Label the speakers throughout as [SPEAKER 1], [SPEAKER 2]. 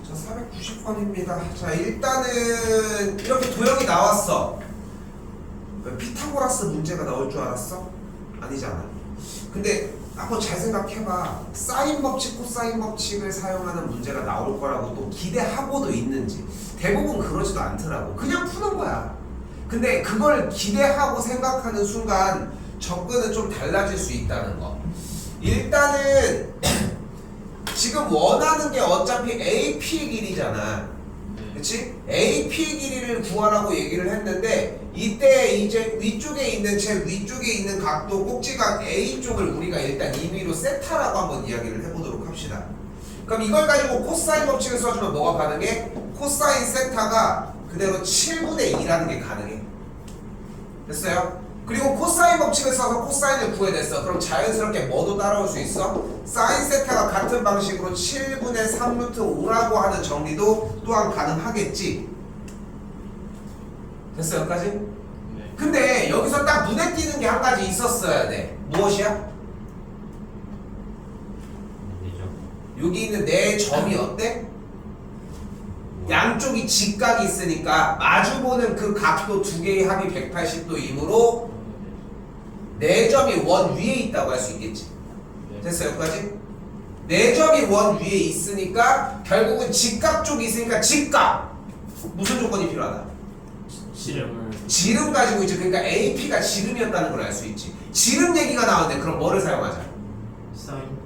[SPEAKER 1] 자, 490번입니다. 자, 일단은 이렇게 도형이 나왔어. 왜 피타고라스 문제가 나올 줄 알았어? 아니잖아. 근데 한번 잘 생각해봐. 사인 법칙, 코사인 법칙을 사용하는 문제가 나올 거라고 또 기대하고도 있는지. 대부분 그러지도 않더라고. 그냥 푸는 거야. 근데 그걸 기대하고 생각하는 순간 접근은 좀 달라질 수 있다는 거. 일단은 지금 원하는 게 어차피 AP 길이잖아. 그치? AP 길이를 구하라고 얘기를 했는데 이때 이제 위쪽에 있는 제 위쪽에 있는 각도 꼭지각 A 쪽을 우리가 일단 임의로 세타라고 한번 이야기를 해보도록 합시다. 그럼 이걸 가지고 코사인 법칙을 써주면 뭐가 가능해? 코사인 세타가 그대로 7분의 2라는 게 가능해. 됐어요? 그리고 코사인 법칙을 써서 코사인을 구해냈어. 그럼 자연스럽게 뭐도 따라올 수 있어? 사인 세타가 같은 방식으로 7분의 3 루트 5라고 하는 정리도 또한 가능하겠지. 됐어요? 여기까지?
[SPEAKER 2] 네.
[SPEAKER 1] 근데 여기서 딱 눈에 띄는 게 한 가지 있었어야 돼. 무엇이야? 여기 있는 네 점이 어때? 양쪽이 직각이 있으니까 마주보는 그 각도 두 개의 합이 180도이므로 네 점이 원 위에 있다고 할 수 있겠지. 됐어요? 여기까지? 네 점이 원 위에 있으니까 결국은 직각 쪽이 있으니까 직각! 무슨 조건이 필요하다? 지름 가지고 있지. 그러니까 AP가 지름이었다는 걸 알 수 있지. 지름 얘기가 나왔는데 그럼 뭐를 사용하자?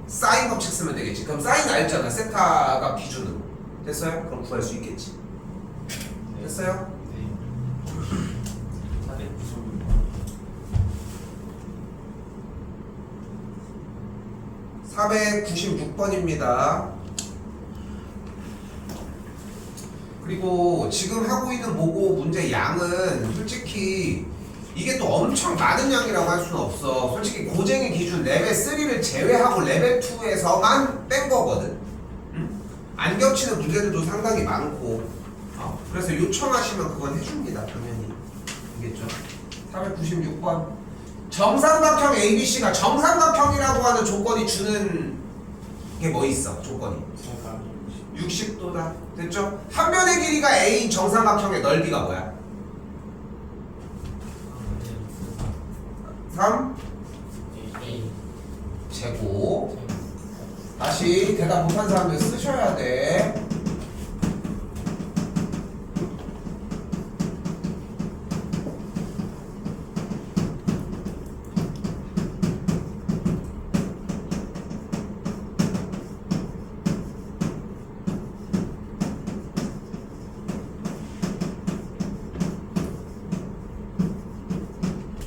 [SPEAKER 1] 사인 법칙 쓰면 되겠지. 그럼 사인 알잖아. 세타가 기준으로. 됐어요? 그럼 구할 수 있겠지. 됐어요? 496번입니다. 그리고 지금 하고 있는 모고 문제 양은 솔직히 이게 또 엄청 많은 양이라고 할 수는 없어. 솔직히 고쟁이 기준 레벨 3를 제외하고 레벨 2에서만 뺀 거거든. 안 겹치는 문제들도 상당히 많고. 그래서 요청하시면 그건 해줍니다. 당연히. 알겠죠? 496번. 정삼각형 ABC가 정삼각형이라고 하는 조건이 주는 게 뭐 있어? 조건이 60도다. 됐죠? 한 면의 길이가 A인 정삼각형의 넓이가 뭐야? 3 제곱. 다시 대답 못한 사람들 쓰셔야 돼.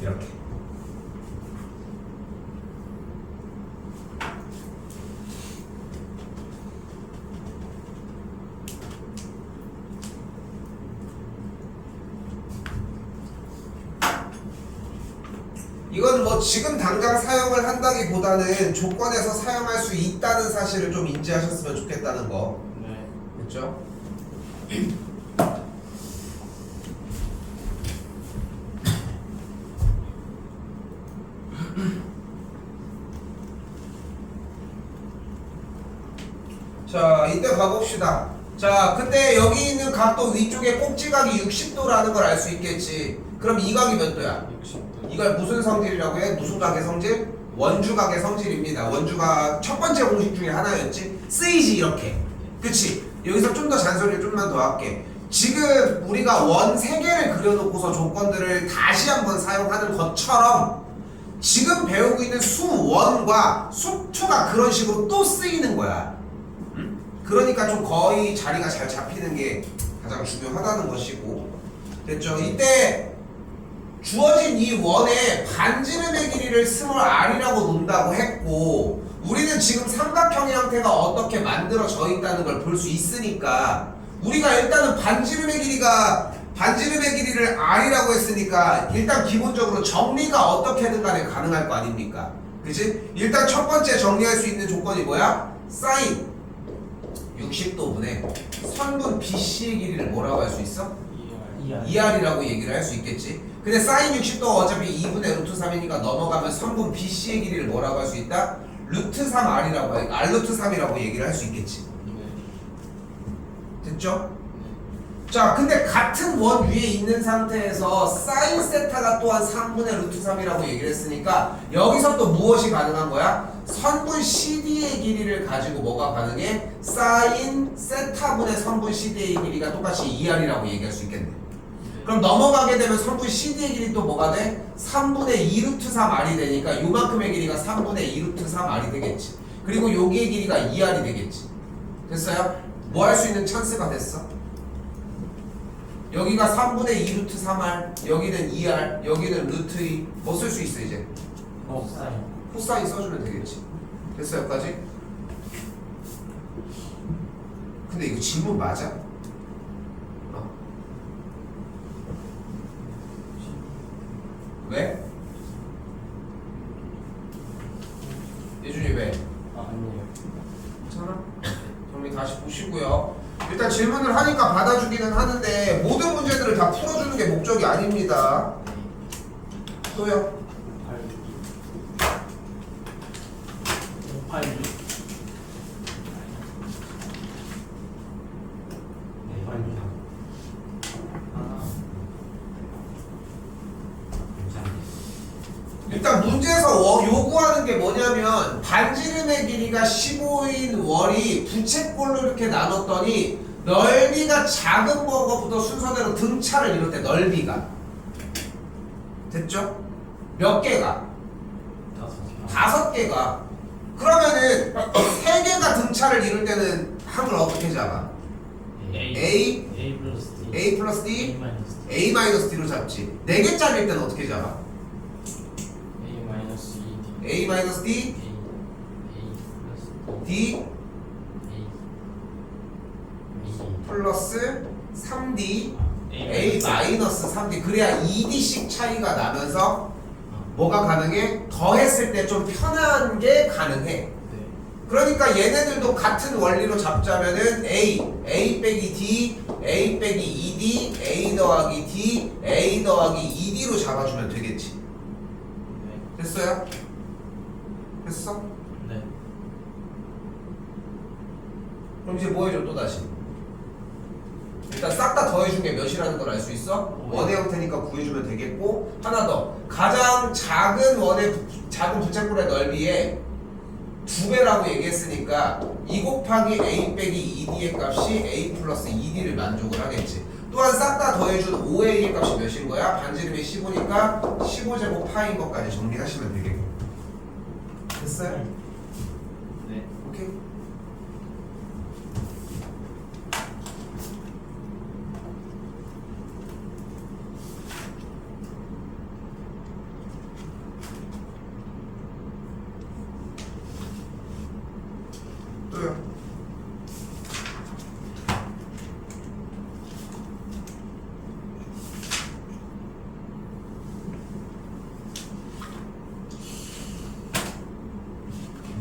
[SPEAKER 1] 이렇게. 이건 뭐 지금 당장 사용을 한다기보다는 조건에서 사용할 수 있다는 사실을 좀 인지하셨으면 좋겠다는 거.
[SPEAKER 2] 네.
[SPEAKER 1] 됐죠? 자, 이때 가봅시다. 자, 근데 여기 있는 각도 위쪽에 꼭지각이 60도라는 걸 알 수 있겠지. 그럼 이 각이 몇 도야?
[SPEAKER 2] 60도.
[SPEAKER 1] 이걸 무슨 성질이라고 해? 무슨 각의 성질? 원주각의 성질입니다. 원주각 첫 번째 공식 중에 하나였지. 쓰이지 이렇게. 그치? 여기서 좀 더 잔소리를 좀만 더 할게. 지금 우리가 원 3개를 그려놓고서 조건들을 다시 한번 사용하는 것처럼 지금 배우고 있는 수원과 수투가 그런 식으로 또 쓰이는 거야. 그러니까 좀 거의 자리가 잘 잡히는 게 가장 중요하다는 것이고. 됐죠? 이때 주어진 이 원의 반지름의 길이를 스몰 r이라고 논다고 했고, 우리는 지금 삼각형의 형태가 어떻게 만들어져 있다는 걸 볼 수 있으니까 우리가 일단은 반지름의 길이를 r이라고 했으니까 일단 기본적으로 정리가 어떻게든 간에 가능할 거 아닙니까? 그치? 일단 첫 번째 정리할 수 있는 조건이 뭐야? 사인 60도분의 선분 BC의 길이를 뭐라고 할 수 있어? 2R이라고 얘기를 할 수 있겠지. 근데 사인 60도 어차피 2분의 루트 3이니까 넘어가면 선분 BC의 길이를 뭐라고 할 수 있다? 루트 3R이라고 R 루트 3이라고 얘기를 할 수 있겠지. 됐죠? 자, 근데 같은 원 위에 있는 상태에서 사인 세타가 또한 3분의 루트 3이라고 얘기를 했으니까 여기서 또 무엇이 가능한 거야? 선분 CD의 길이를 가지고 뭐가 가능해? 사인 세타분의 선분 CD의 길이가 똑같이 2R이라고 얘기할 수 있겠네. 그럼 넘어가게 되면 선분 CD의 길이 또 뭐가 돼? 3분의 2루트 3R이 되니까 요만큼의 길이가 3분의 2루트 3R이 되겠지. 그리고 여기의 길이가 2R이 되겠지. 됐어요? 뭐 할 수 있는 찬스가 됐어? 여기가 3분의 2루트 3R, 여기는 2R, 여기는 루트 2. 뭐 쓸 수 있어 이제? 코사인 써주면 되겠지. 됐어 여기까지? 근데 이거 질문 맞아? 왜? 예준이 왜?
[SPEAKER 2] 아니에요.
[SPEAKER 1] 괜찮아? 정리 다시 보시고요. 일단 질문을 하니까 받아주기는 하는데 모든 문제들을 다 풀어주는 게 목적이 아닙니다. 또요?
[SPEAKER 2] 586. 네, 586.
[SPEAKER 1] 일단 문제에서 요구하는 게 뭐냐면 반지름의 길이가 15인 월이 부채꼴로 이렇게 나눴더니 넓이가 작은 것부터 순서대로 등차를 이룰 때 넓이가 됐죠? 몇 개가? 5개가. 그러면은 3개가 등차를 이룰 때는 합을 어떻게 잡아? A 플러스 D A 마이너스 D로 잡지. 4개짜리일 때는 어떻게 잡아? A 마이너스 D D 플러스 3D A 마이너스 3D. 그래야 2D씩 차이가 나면서 뭐가 가능해? 더했을 때 좀 편한 게 가능해. 그러니까 얘네들도 같은 원리로 잡자면은 A 빼기 D, A 빼기 2D, A 더하기 D, A 더하기 2D로 잡아주면 되겠지. 됐어요? 됐어?
[SPEAKER 2] 네.
[SPEAKER 1] 그럼 이제 뭐 해줘 또다시? 일단 싹 다 더해준 게 몇이라는 걸 알 수 있어? 원의 형태니까 구해주면 되겠고, 하나 더. 가장 작은 작은 부채꼴의 넓이에 2배라고 얘기했으니까 2 곱하기 A 빼기 2D의 값이 A 플러스 2D를 만족을 하겠지. 또한 싹 다 더해준 5A의 값이 몇인 거야? 반지름이 15니까 15제곱 파인 것까지 정리하시면 되겠고. 됐어요?
[SPEAKER 2] 네.
[SPEAKER 1] 오케이. 또요.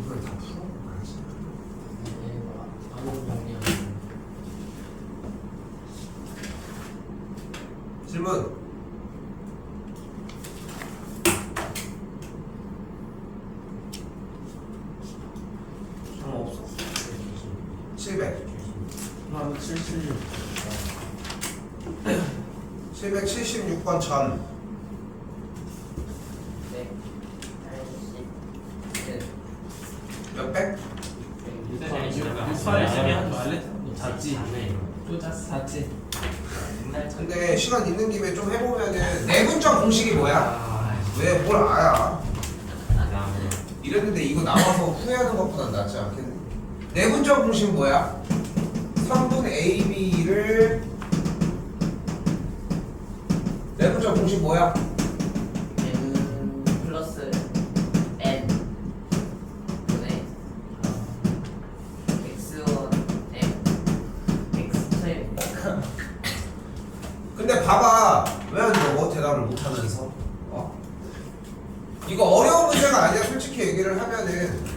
[SPEAKER 1] 이걸 다 풀어봐야지. 질문.
[SPEAKER 2] 없어.
[SPEAKER 1] 700.
[SPEAKER 2] 나도 76.
[SPEAKER 1] 776번 전.
[SPEAKER 3] 네.
[SPEAKER 1] 몇 백?
[SPEAKER 2] 6팔에 세개 하지 말래? 잤지? 또 잤지?
[SPEAKER 1] 근데 시간 있는 김에 좀 해보면은 내분적 공식이 뭐야? 왜 뭘 아야? 이랬는데 이거 나와서 후회하는 것보단 낫지 않겠니? 내분적 공식 뭐야? 선분 AB를 내분적 공식 뭐야?
[SPEAKER 3] N 플러스 N 분의 X1 M X2M.
[SPEAKER 1] 근데 봐봐, 왜 안 적어? 대답을 못하면서. 이거 어려운 문제가 아니야. 솔직히 얘기를 하면은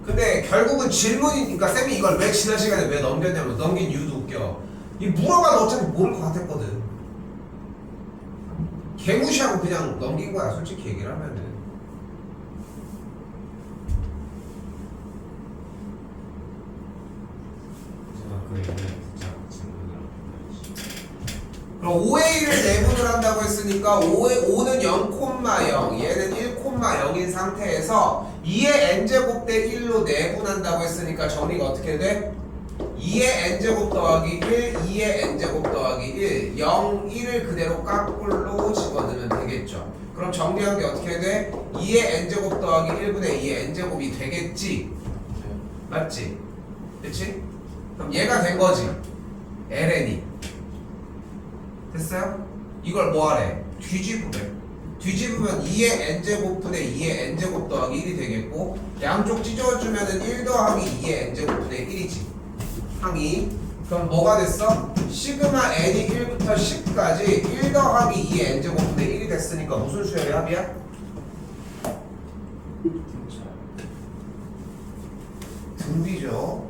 [SPEAKER 1] 근데 결국은 질문이니까 쌤이 이걸 왜 지난 시간에 왜 넘겼냐면, 넘긴 이유도 웃겨. 이 물어봐도 어차피 모를 것 같았거든. 개무시하고 그냥 넘긴 거야 솔직히 얘기를 하면은.
[SPEAKER 2] 제가 그 얘기를 듣자 친구들이랑
[SPEAKER 1] 그럼 5의 1을 내분을 한다고 했으니까 5는 0,0 얘는 1,0인 상태에서 2의 n제곱 대 1로 내분한다고 했으니까 정리가 어떻게 돼? 2의 n제곱 더하기 1, 2의 n제곱 더하기 1, 0, 1을 그대로 깍불로 집어넣으면 되겠죠. 그럼 정리한 게 어떻게 돼? 2의 n제곱 더하기 1분의 2의 n제곱이 되겠지? 맞지? 그치? 그럼 얘가 된 거지. ln이. 됐어요? 이걸 뭐 하래? 뒤집으래. 뒤집으면 2의 n제곱분의 2의 n제곱 더하기 1이 되겠고 양쪽 찢어주면은 1 더하기 2의 n제곱분의 1이지. 항이. 그럼 뭐가 됐어? 시그마 n이 1부터 10까지 1 더하기 2의 n제곱분의 1이 됐으니까 무슨 수열의 합이야? 등비죠.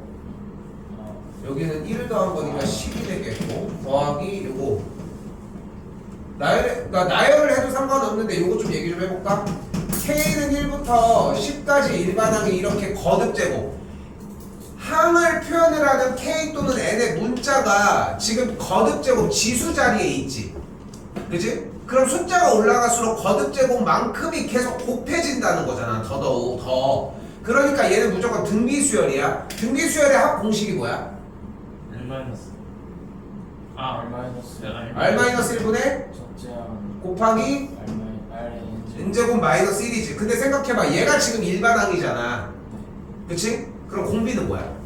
[SPEAKER 1] 여기는 1을 더한 거니까 10이 되겠고 더하기 요거 나열을 해도 상관없는데 요거 좀 얘기 좀 해볼까? K는 1부터 10까지 일반항이 이렇게 거듭제곱 항을 표현을 하는 K 또는 N의 문자가 지금 거듭제곱 지수 자리에 있지 그지? 그럼 숫자가 올라갈수록 거듭제곱만큼이 계속 곱해진다는 거잖아 더더욱 더 그러니까 얘는 무조건 등비수열이야 등비수열의 합 공식이 뭐야? R-1분의 곱하기 n제곱 마이너스 1이지 근데 생각해봐 얘가 지금 일반항이잖아 그치? 그럼 공비는 뭐야?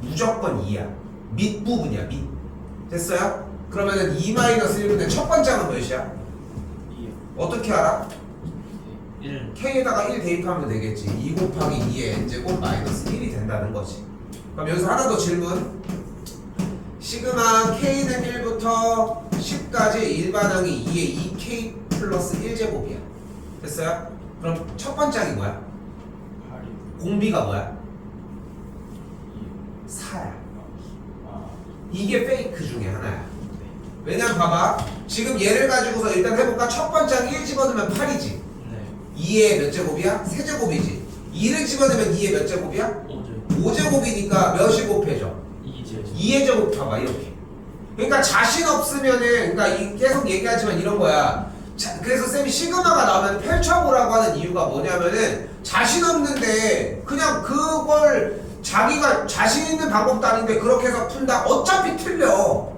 [SPEAKER 1] 무조건 2야 밑부분이야 밑 됐어요? 그러면은 2-1분의 첫 번째 항은 몇이야? 어떻게 알아?
[SPEAKER 2] 1
[SPEAKER 1] K에다가 1 대입하면 되겠지 2 곱하기 2의 n제곱 마이너스 1이 된다는 거지 그럼 여기서 하나 더 질문 시그마 K는 1부터 10까지 일반항이 2의 2K 플러스 1제곱이야 됐어요? 그럼 첫 번째 항이 뭐야? 공비가 뭐야? 4야 이게 페이크 중에 하나야 왜냐면 봐봐 지금 얘를 가지고서 일단 해볼까? 첫 번째 항 1 집어넣으면 8이지 2의 몇 제곱이야? 세제곱이지 2를 집어넣으면 2의 몇 제곱이야? 5제곱이니까 몇이 곱해져? 2의 제곱 봐봐 이렇게 그러니까 자신 없으면은 그러니까 계속 얘기하지만 이런 거야 그래서 쌤이 시그마가 나오면 펼쳐보라고 하는 이유가 뭐냐면은 자신 없는데 그냥 그걸 자기가 자신 있는 방법도 아닌데 그렇게 해서 푼다 어차피 틀려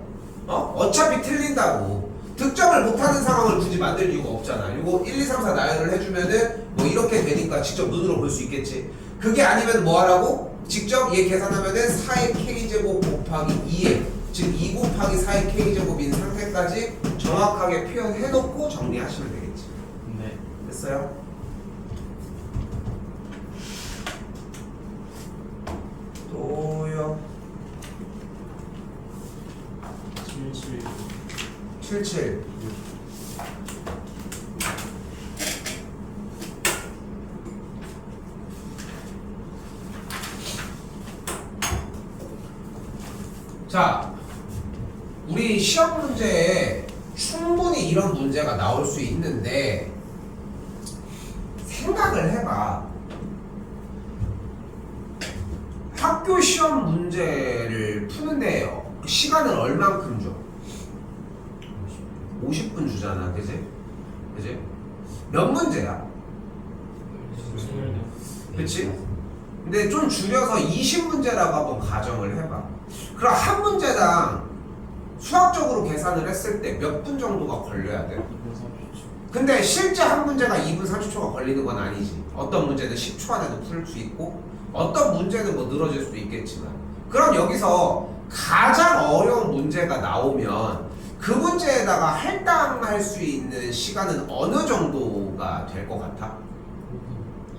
[SPEAKER 1] 어차피 틀린다고 득점을 못하는 상황을 굳이 만들 이유가 없잖아 이거 1, 2, 3, 4 나열을 해주면은 뭐 이렇게 되니까 직접 눈으로 볼 수 있겠지 그게 아니면 뭐 하라고? 직접 얘 계산하면은 4의 k제곱 곱하기 2에 즉 2 곱하기 4의 k제곱인 상태까지 정확하게 표현해놓고 정리하시면 되겠지
[SPEAKER 2] 네.
[SPEAKER 1] 됐어요? 또요 77 자, 우리 시험 문제에 충분히 이런 문제가 나올 수 있는데 생각을 해봐. 학교 시험 문제를 푸는데 시간을 얼만큼 줘? 50분 주잖아, 그지? 그지? 몇 문제야? 그치? 근데 좀 줄여서 20문제라고 한번 가정을 해봐. 그럼 한 문제당 수학적으로 계산을 했을 때 몇 분 정도가 걸려야 돼?
[SPEAKER 2] 2분 30초.
[SPEAKER 1] 근데 실제 한 문제가 2분 30초가 걸리는 건 아니지. 어떤 문제는 10초 안에도 풀 수 있고 어떤 문제는 뭐 늘어질 수도 있겠지만 그럼 여기서 가장 어려운 문제가 나오면 그 문제에다가 할당할 수 있는 시간은 어느 정도가 될 것 같아?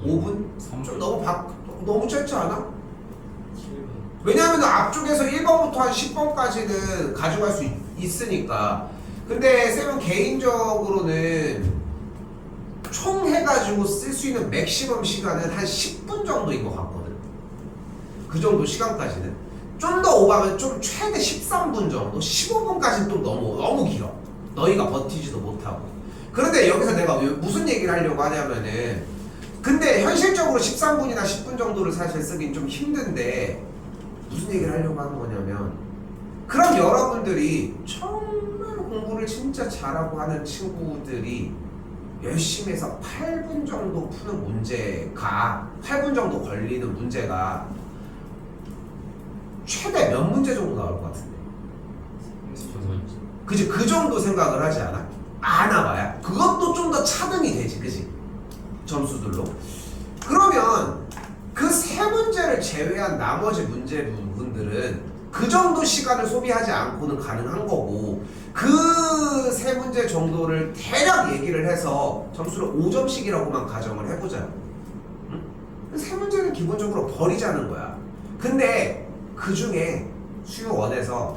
[SPEAKER 1] 5분? 좀 너무 짧지 않아? 왜냐하면 앞쪽에서 1번부터 한 10번까지는 가져갈 수 있으니까 근데 쌤은 개인적으로는 총 해가지고 쓸 수 있는 맥시멈 시간은 한 10분 정도인 것 같거든 그 정도 시간까지는 좀 더 오버하면 좀 최대 13분 정도 15분까지는 또 너무 길어 너희가 버티지도 못하고. 그런데 여기서 내가 무슨 얘기를 하려고 하냐면은, 근데 현실적으로 13분이나 10분 정도를 사실 쓰긴 좀 힘든데 무슨 얘기를 하려고 하는 거냐면, 그럼 여러분들이 정말 공부를 진짜 잘하고 하는 친구들이 열심히 해서 8분 정도 푸는 문제가, 8분 정도 걸리는 문제가 최대 몇 문제 정도 나올 것 같은데. 그지? 그 정도 생각을 하지 않아? 안 와봐야 그것도 좀 더 차등이 되지, 그지? 점수들로. 그러면 그 세 문제를 제외한 나머지 문제 부분들은 그 정도 시간을 소비하지 않고는 가능한 거고, 그 세 문제 정도를 대략 얘기를 해서 점수를 5점씩이라고만 가정을 해보자. 응? 세 문제는 기본적으로 버리자는 거야. 근데 그 중에 수요 1에서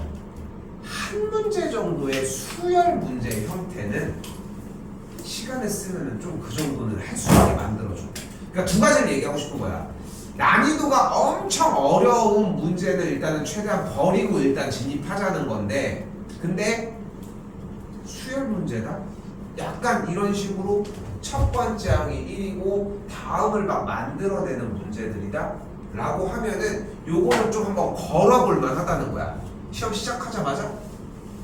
[SPEAKER 1] 한 문제 정도의 수열 문제 형태는 시간을 쓰면 좀 그 정도는 할 수 있게 만들어줘. 그러니까 두 가지를 얘기하고 싶은 거야. 난이도가 엄청 어려운 문제는 일단은 최대한 버리고 일단 진입하자는 건데, 근데 수열 문제다? 약간 이런 식으로 첫 번째 항이 1이고 다음을 막 만들어내는 문제들이다? 라고 하면은 요거는 좀 한번 걸어볼 만하다는 거야. 시험 시작하자마자?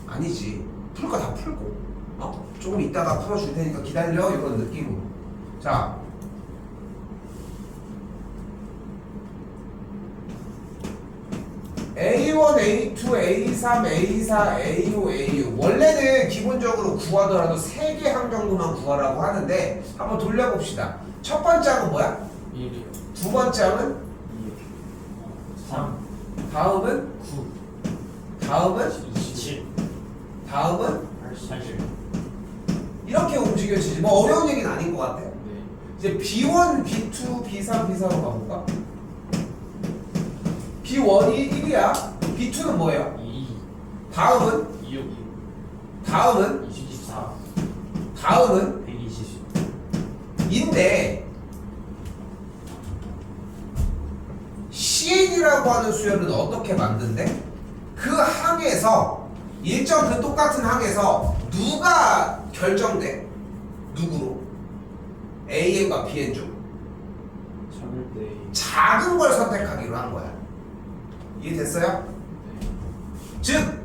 [SPEAKER 1] 아니지. 풀 거 다 풀고 조금 이따가 풀어줄 테니까 기다려, 이런 느낌으로. 자, A1, A2, A3, A4, A5, A6 원래는 기본적으로 구하더라도 3개 항 정도만 구하라고 하는데 한번 돌려봅시다. 첫 번째 항은 뭐야?
[SPEAKER 2] 1이요.
[SPEAKER 1] 두 번째 항은?
[SPEAKER 2] 3.
[SPEAKER 1] 다음은?
[SPEAKER 2] 9.
[SPEAKER 1] 다음은?
[SPEAKER 2] 27.
[SPEAKER 1] 다음은?
[SPEAKER 2] 80.
[SPEAKER 1] 이렇게 움직여지지. 뭐 어려운 얘기는 아닌 것 같아.
[SPEAKER 2] 네.
[SPEAKER 1] 이제 B1, B2, B3, B4로 가볼까? B1이 1이야. B2는 뭐예요?
[SPEAKER 2] 2.
[SPEAKER 1] 다음은?
[SPEAKER 2] 26.
[SPEAKER 1] 다음은?
[SPEAKER 2] 24.
[SPEAKER 1] 다음은?
[SPEAKER 2] 120.
[SPEAKER 1] 인데 CN이라고 하는 수열은 어떻게 만든대? 그 항에서 일정 그 똑같은 항에서 누가 결정돼? 누구로? AN과 BN 중
[SPEAKER 2] 작을 때.
[SPEAKER 1] 작은 걸 선택하기로 한 거야. 이해됐어요?
[SPEAKER 2] 네.
[SPEAKER 1] 즉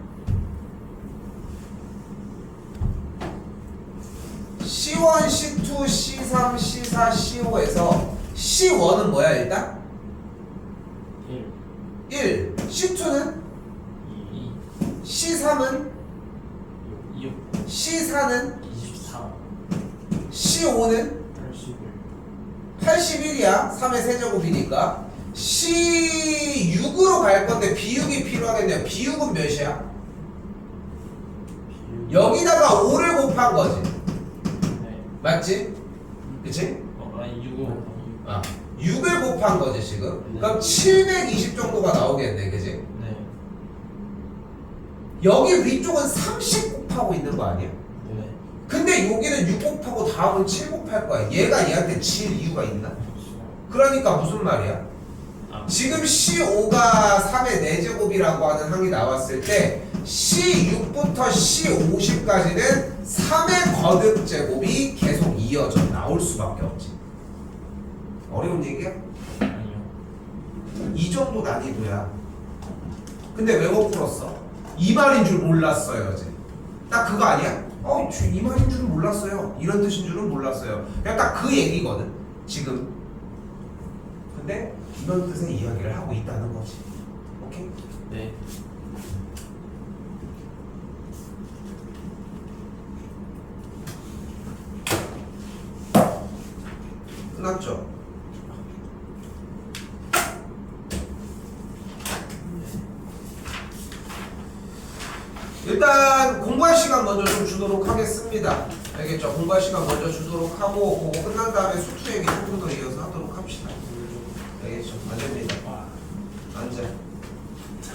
[SPEAKER 1] C1, C2, C3, C4, C5에서 C1은 뭐야 일단?
[SPEAKER 2] 1.
[SPEAKER 1] 1. C2는?
[SPEAKER 2] 2.
[SPEAKER 1] C3은?
[SPEAKER 2] 6.
[SPEAKER 1] C4는?
[SPEAKER 2] 24.
[SPEAKER 1] C5는?
[SPEAKER 2] 81.
[SPEAKER 1] 81이야. 3의 세제곱이니까. C6으로 갈 건데 B6이 필요하겠네요. B6은 몇이야? 여기다가 5를 곱한 거지.
[SPEAKER 2] 네.
[SPEAKER 1] 맞지? 그치?
[SPEAKER 2] 아니 6은.
[SPEAKER 1] 아, 6을 곱한 거지 지금.
[SPEAKER 2] 네.
[SPEAKER 1] 그럼 720 정도가 나오겠네, 그치?
[SPEAKER 2] 네.
[SPEAKER 1] 여기 위쪽은 30 곱하고 있는 거 아니야?
[SPEAKER 2] 네.
[SPEAKER 1] 근데 여기는 6 곱하고 다음은 7 곱할 거야. 얘가 얘한테 질 이유가 있나? 그러니까 무슨 말이야? 지금 C5가 3의 4제곱이라고 하는 항이 나왔을 때 C6부터 C50까지는 3의 거듭 제곱이 계속 이어져 나올 수밖에 없지. 어려운 얘기야?
[SPEAKER 2] 아니요.
[SPEAKER 1] 이 정도 난이도야. 근데 왜 못 풀었어? 이 말인 줄 몰랐어요, 어제. 딱 그거 아니야? 이 말인 줄은 몰랐어요. 이런 뜻인 줄은 몰랐어요. 그냥 딱 그 얘기거든, 지금. 근데 이런 뜻의 이야기를 하고 있다는 거지. 오케이?
[SPEAKER 2] 네.
[SPEAKER 1] 끝났죠? 일단 공부할 시간 먼저 좀 주도록 하겠습니다. 알겠죠? 공부할 시간 먼저 주도록 하고 그거 끝난 다음에 수투 얘기 조금 더 이어서 하도록 합시다. 알겠죠? 안 됩니다. 앉아.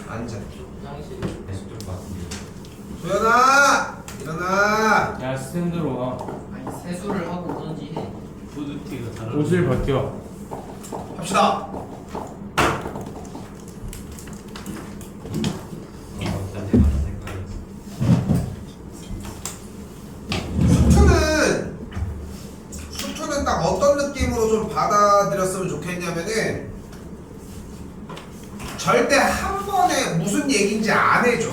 [SPEAKER 1] 앉아.
[SPEAKER 3] 화장실
[SPEAKER 2] 계속 들을 것 같은데.
[SPEAKER 1] 소연아! 일어나!
[SPEAKER 2] 야 스탠드로 와.
[SPEAKER 3] 아니 세수를 하고 오든지 해.
[SPEAKER 2] 후드티가 다른. 옷을 벗겨.
[SPEAKER 1] 합시다! 받아들였으면 좋겠냐면은 절대 한 번에 무슨 얘기인지 안 해줘.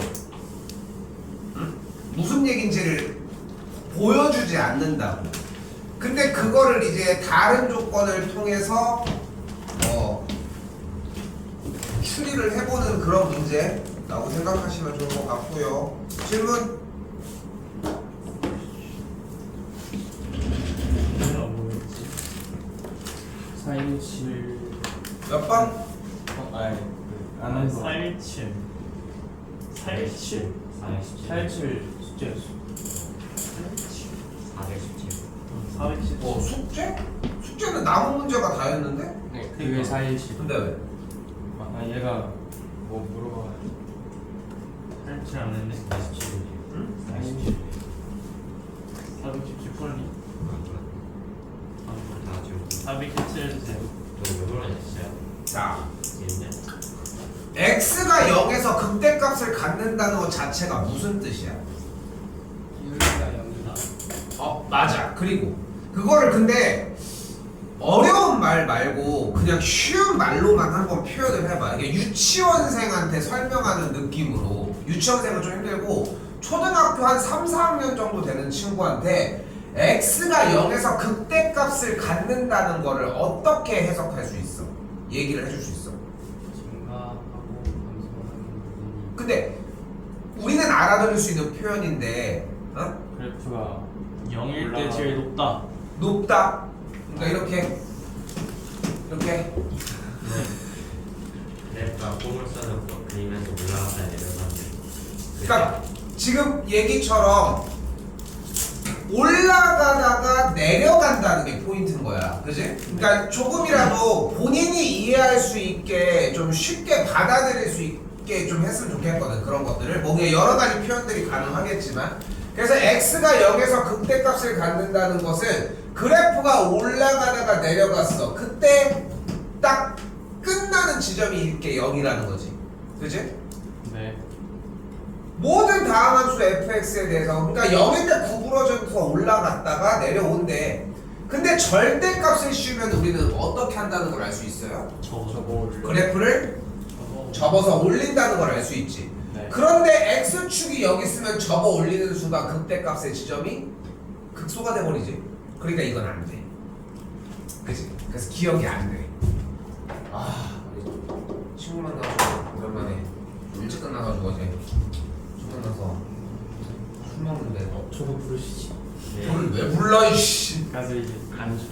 [SPEAKER 1] 응? 무슨 얘기인지를 보여주지 않는다고. 근데 그거를 이제 다른 조건을 통해서 추리를 해보는 그런 문제라고 생각하시면 좋을 것 같고요. 질문?
[SPEAKER 2] 뭐였지? 417
[SPEAKER 1] 몇 번?
[SPEAKER 2] 아니 안 한 거
[SPEAKER 4] 417 417
[SPEAKER 2] 417 숙제였어
[SPEAKER 4] 417
[SPEAKER 1] 숙제? 숙제는 남은 문제가 다였는데?
[SPEAKER 2] 네 그게 417
[SPEAKER 1] 근데 왜?
[SPEAKER 2] 얘가 뭐 물어봐가지고
[SPEAKER 4] 417 안 했네
[SPEAKER 2] 47
[SPEAKER 1] 응?
[SPEAKER 2] 47
[SPEAKER 4] 417 풀니? 417 해주세요
[SPEAKER 1] 자, x가 0에서 극대값을 갖는다는 것 자체가 무슨 뜻이야?
[SPEAKER 3] 유리가 0이다.
[SPEAKER 1] 맞아. 그리고 그거를 근데 어려운 말 말고 그냥 쉬운 말로만 한번 표현을 해봐. 이게 유치원생한테 설명하는 느낌으로. 유치원생은 좀 힘들고 초등학교 한 3, 4학년 정도 되는 친구한테 x가 0에서 극대값을 갖는다는 거를 어떻게 해석할 수 있어? 얘기를 해줄 수 있어.
[SPEAKER 3] 증가하고 감소하는 부분이
[SPEAKER 1] 근데 우리는 알아들을 수 있는 표현인데
[SPEAKER 2] 그래프가
[SPEAKER 4] 0일 때 제일 높다
[SPEAKER 1] 높다. 그러니까 이렇게
[SPEAKER 5] 그래프가 폼을 써서 그리면서 올라갔다 내려가는.
[SPEAKER 1] 그러니까 지금 얘기처럼 올라가다가 내려간다는 게 포인트인 거야. 그지? 그러니까 조금이라도 본인이 이해할 수 있게 좀 쉽게 받아들일 수 있게 좀 했으면 좋겠거든. 그런 것들을. 뭐 여러 가지 표현들이 가능하겠지만. 그래서 x가 0에서 극대값을 갖는다는 것은 그래프가 올라가다가 내려갔어. 그때 딱 끝나는 지점이 이렇게 0이라는 거지. 그지?
[SPEAKER 2] 네
[SPEAKER 1] 모든 다항함수 fx에 대해서 그러니까 0일 때 구부러져서 올라갔다가 내려온대. 근데 절대값을 씌우면 우리는 어떻게 한다는 걸 알 수 있어요?
[SPEAKER 2] 저거
[SPEAKER 1] 그래프를 접어서 올린다는 걸 알 수 있지.
[SPEAKER 2] 네.
[SPEAKER 1] 그런데 x축이 여기 있으면 접어 올리는 순간 극대값의 지점이 극소가 돼버리지. 그러니까 이건 안 돼. 그치? 그래서 기억이 안 돼. 우리 친구 만나가지고 오랜만에 일찍 끝나가지고 어제 친구 만나서 술 먹는데
[SPEAKER 2] 저거 부르시지
[SPEAKER 1] 너를 왜 불러 이씨.
[SPEAKER 2] 가서 이제 안주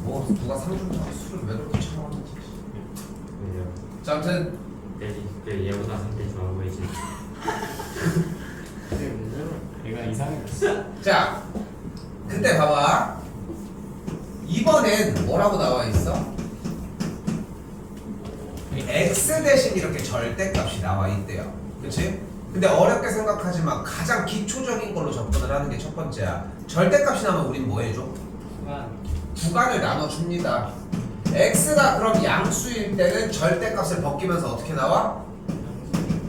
[SPEAKER 1] 뭐 누가 상준다고 술을 왜 그렇게 처먹는지.
[SPEAKER 5] 그래요.
[SPEAKER 1] 자 아무튼
[SPEAKER 5] 얘보다 상태 좋아 보이지.
[SPEAKER 2] 얘가 이상해졌어
[SPEAKER 1] 자 근데 봐봐. 이번엔 뭐라고 나와 있어? x 대신 이렇게 절대값이 나와 있대요. 그치? 근데 어렵게 생각하지 마. 가장 기초적인 걸로 접근을 하는 게 첫 번째야. 절대값이 나면 우린 뭐 해줘? 구간을 나눠줍니다. x가 그럼 양수일 때는 절대값을 벗기면서 어떻게 나와?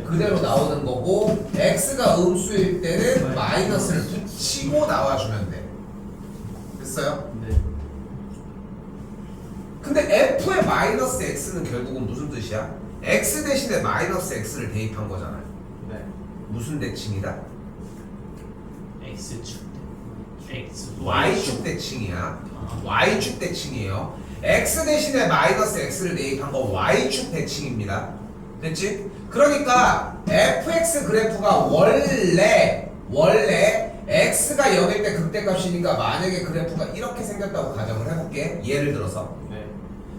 [SPEAKER 1] 그대로 나오는 거고 x가 음수일 때는 마이너스를 붙이고 나와주면 돼. 됐어요?
[SPEAKER 2] 네
[SPEAKER 1] 근데 f의 마이너스 x는 결국은 무슨 뜻이야? x 대신에 마이너스 x를 대입한 거잖아.
[SPEAKER 2] 네.
[SPEAKER 1] 무슨 대칭이다?
[SPEAKER 4] X축 X
[SPEAKER 1] y축 대칭이야. y축 대칭이에요. x 대신에 마이너스 x를 대입한 거 y축 대칭입니다. 됐지? 그러니까 fx 그래프가 원래 x가 0일 때 극대값이니까 만약에 그래프가 이렇게 생겼다고 가정을 해볼게. 예를 들어서.
[SPEAKER 2] 네.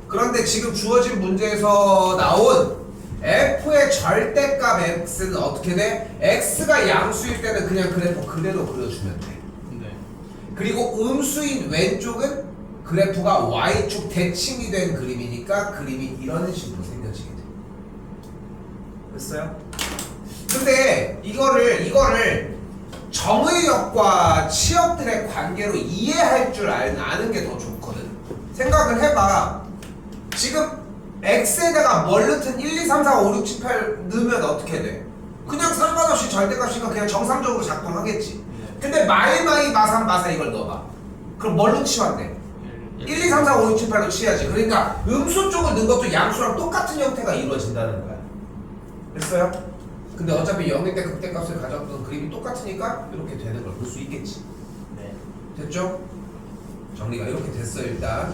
[SPEAKER 1] 그런데 지금 주어진 문제에서 나온 f의 절대값 x는 어떻게 돼? x가 양수일 때는 그냥 그래프 그대로 그려주면 돼.
[SPEAKER 2] 네.
[SPEAKER 1] 그리고 음수인 왼쪽은 그래프가 y축 대칭이 된 그림이니까 그림이 이런 식으로 생겨지게 돼. 됐어요? 근데 이거를 정의역과 치역들의 관계로 이해할 줄 아는 게 더 좋거든. 생각을 해봐. 지금 x에다가 뭘 넣든 1, 2, 3, 4, 5, 6, 7, 8 넣으면 어떻게 돼? 그냥 상관없이 절대값이니까 그냥 정상적으로 작동하겠지. 근데 마이 마삼 마사 이걸 넣어봐. 그럼 뭘로 치환돼? 1, 2, 3, 4, 5, 6, 7, 8로 치야지. 그러니까 음수 쪽을 넣은 것도 양수랑 똑같은 형태가 이루어진다는 거야. 됐어요? 근데 어차피 0일 때 극대값을 가졌던 그림이 똑같으니까 이렇게 되는 걸 볼 수 있겠지.
[SPEAKER 4] 네.
[SPEAKER 1] 됐죠? 정리가 이렇게 됐어요 일단.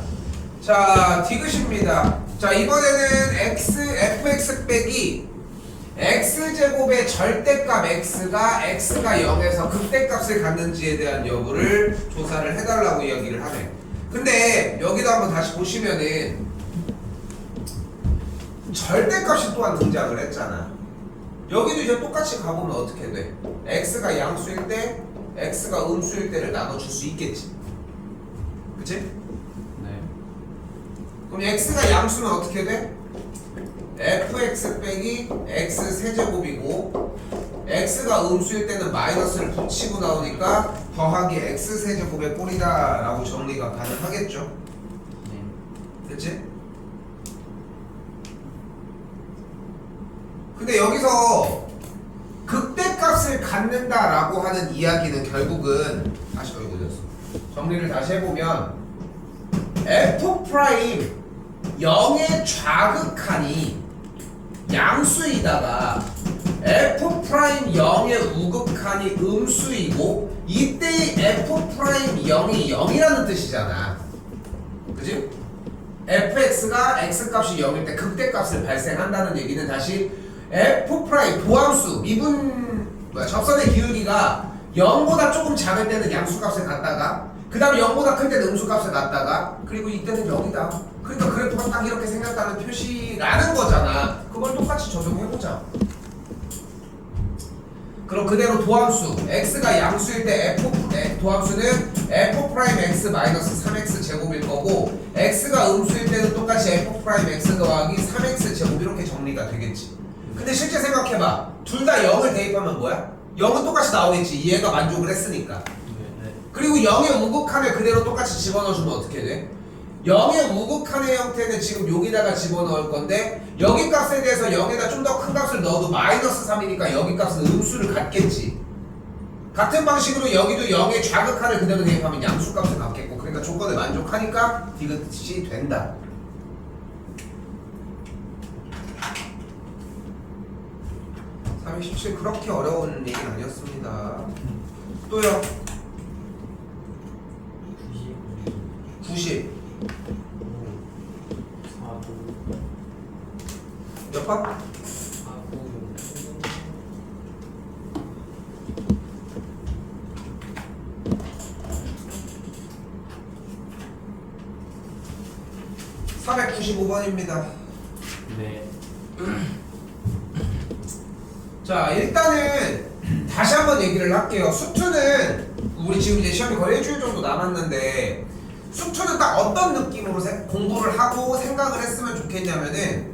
[SPEAKER 1] 자 디귿입니다. 자 이번에는 fx 빼기 x제곱의 절대값 x가 0에서 극대값을 갖는지에 대한 여부를 조사를 해달라고 이야기를 하네. 근데 여기도 한번 다시 보시면은 절대값이 또한 등장을 했잖아. 여기도 이제 똑같이 가보면 어떻게 돼? x가 양수일 때 x가 음수일 때를 나눠줄 수 있겠지. 그치?
[SPEAKER 2] 네.
[SPEAKER 1] 그럼 x가 양수면 어떻게 돼? fx 빼기 x 세제곱이고 x가 음수일 때는 마이너스를 붙이고 나오니까 더하기 x 세제곱의 꼴이다 라고 정리가 가능하겠죠.
[SPEAKER 2] 네.
[SPEAKER 1] 됐지? 근데 여기서 극대값을 갖는다라고 하는 이야기는 결국은 다시 여기 올렸어. 정리를 다시 해보면 f 프라임 0의 좌극한이 양수이다가 f 프라임 0의 우극한이 음수이고 이때의 f 프라임 0이 0이라는 뜻이잖아. 그지? fx가 x값이 0일 때 극대값을 발생한다는 얘기는 다시 f 프라임 도함수 접선의 기울기가 0보다 조금 작을 때는 양수값을 갖다가 그 다음에 0보다 클 때는 음수값을 갖다가 그리고 이때는 0이다. 그러니까 그래프가 딱 이렇게 생겼다는 표시라는 거잖아. 그걸 똑같이 적용해보자. 그럼 그대로 도함수 x가 양수일 때 도함수는 f 프라임 x 마이너스 3x 제곱일 거고 x가 음수일 때는 똑같이 f 프라임 x 더하기 3x 제곱 이렇게 정리가 되겠지. 근데 실제 생각해봐. 둘 다 0을 대입하면 뭐야? 0은 똑같이 나오겠지. 얘가 만족을 했으니까.
[SPEAKER 4] 네.
[SPEAKER 1] 그리고 0의 우극한을 그대로 똑같이 집어넣어주면 어떻게 돼? 0의 우극한의 형태는 지금 여기다가 집어넣을 건데 여기 값에 대해서 0에다 좀 더 큰 값을 넣어도 마이너스 3이니까 여기 값은 음수를 갖겠지. 같은 방식으로 여기도 0의 좌극한을 그대로 대입하면 양수값을 갖겠고 그러니까 조건을 만족하니까 디귿이 된다. 사실 그렇게 어려운 얘기는 아니었습니다. 또요. 90 몇 번? 495번입니다.
[SPEAKER 2] 네.
[SPEAKER 1] 자 일단은 다시 한번 얘기를 할게요. 수투는 우리 지금 이제 시험이 거의 일주일 정도 남았는데 수투는 딱 어떤 느낌으로 공부를 하고 생각을 했으면 좋겠냐면은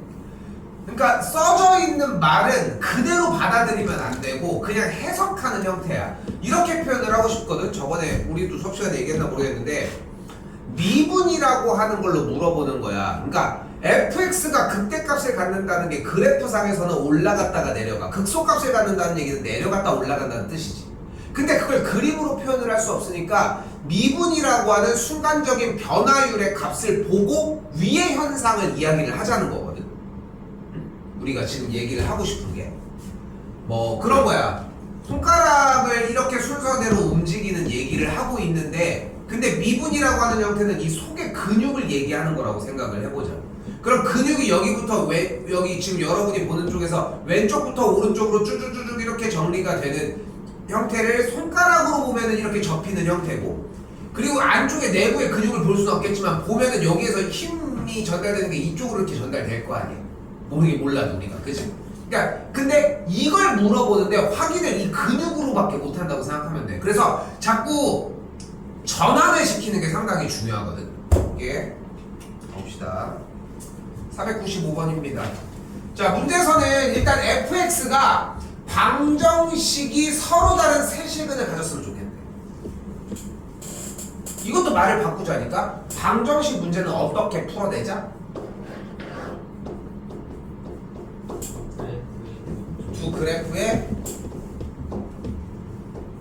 [SPEAKER 1] 그러니까 써져 있는 말은 그대로 받아들이면 안 되고 그냥 해석하는 형태야. 이렇게 표현을 하고 싶거든. 저번에 우리도 수업 시간에 얘기했나 모르겠는데 미분이라고 하는 걸로 물어보는 거야. 그러니까 fx가 극대값을 갖는다는 게 그래프상에서는 올라갔다가 내려가. 극소값을 갖는다는 얘기는 내려갔다 올라간다는 뜻이지. 근데 그걸 그림으로 표현을 할 수 없으니까 미분이라고 하는 순간적인 변화율의 값을 보고 위의 현상을 이야기를 하자는 거거든. 우리가 지금 얘기를 하고 싶은 게 뭐 그런 거야. 손가락을 이렇게 순서대로 움직이는 얘기를 하고 있는데 근데 미분이라고 하는 형태는 이 속의 근육을 얘기하는 거라고 생각을 해보자. 그럼 근육이 여기부터 여기 지금 여러분이 보는 쪽에서 왼쪽부터 오른쪽으로 쭈쭈쭈쭈 이렇게 정리가 되는 형태를 손가락으로 보면은 이렇게 접히는 형태고 그리고 안쪽에 내부의 근육을 볼 수는 없겠지만 보면은 여기에서 힘이 전달되는 게 이쪽으로 이렇게 전달될 거 아니야. 몰라도 우리가 그치? 그러니까 근데 이걸 물어보는데 확인을 이 근육으로밖에 못한다고 생각하면 돼. 그래서 자꾸 전환을 시키는 게 상당히 중요하거든. 이게 봅시다. 495번입니다. 자 문제에서는 일단 fx가 방정식이 서로 다른 세 실근을 가졌으면 좋겠네. 이것도 말을 바꾸자니까 방정식 문제는 어떻게 풀어내자? 두 그래프의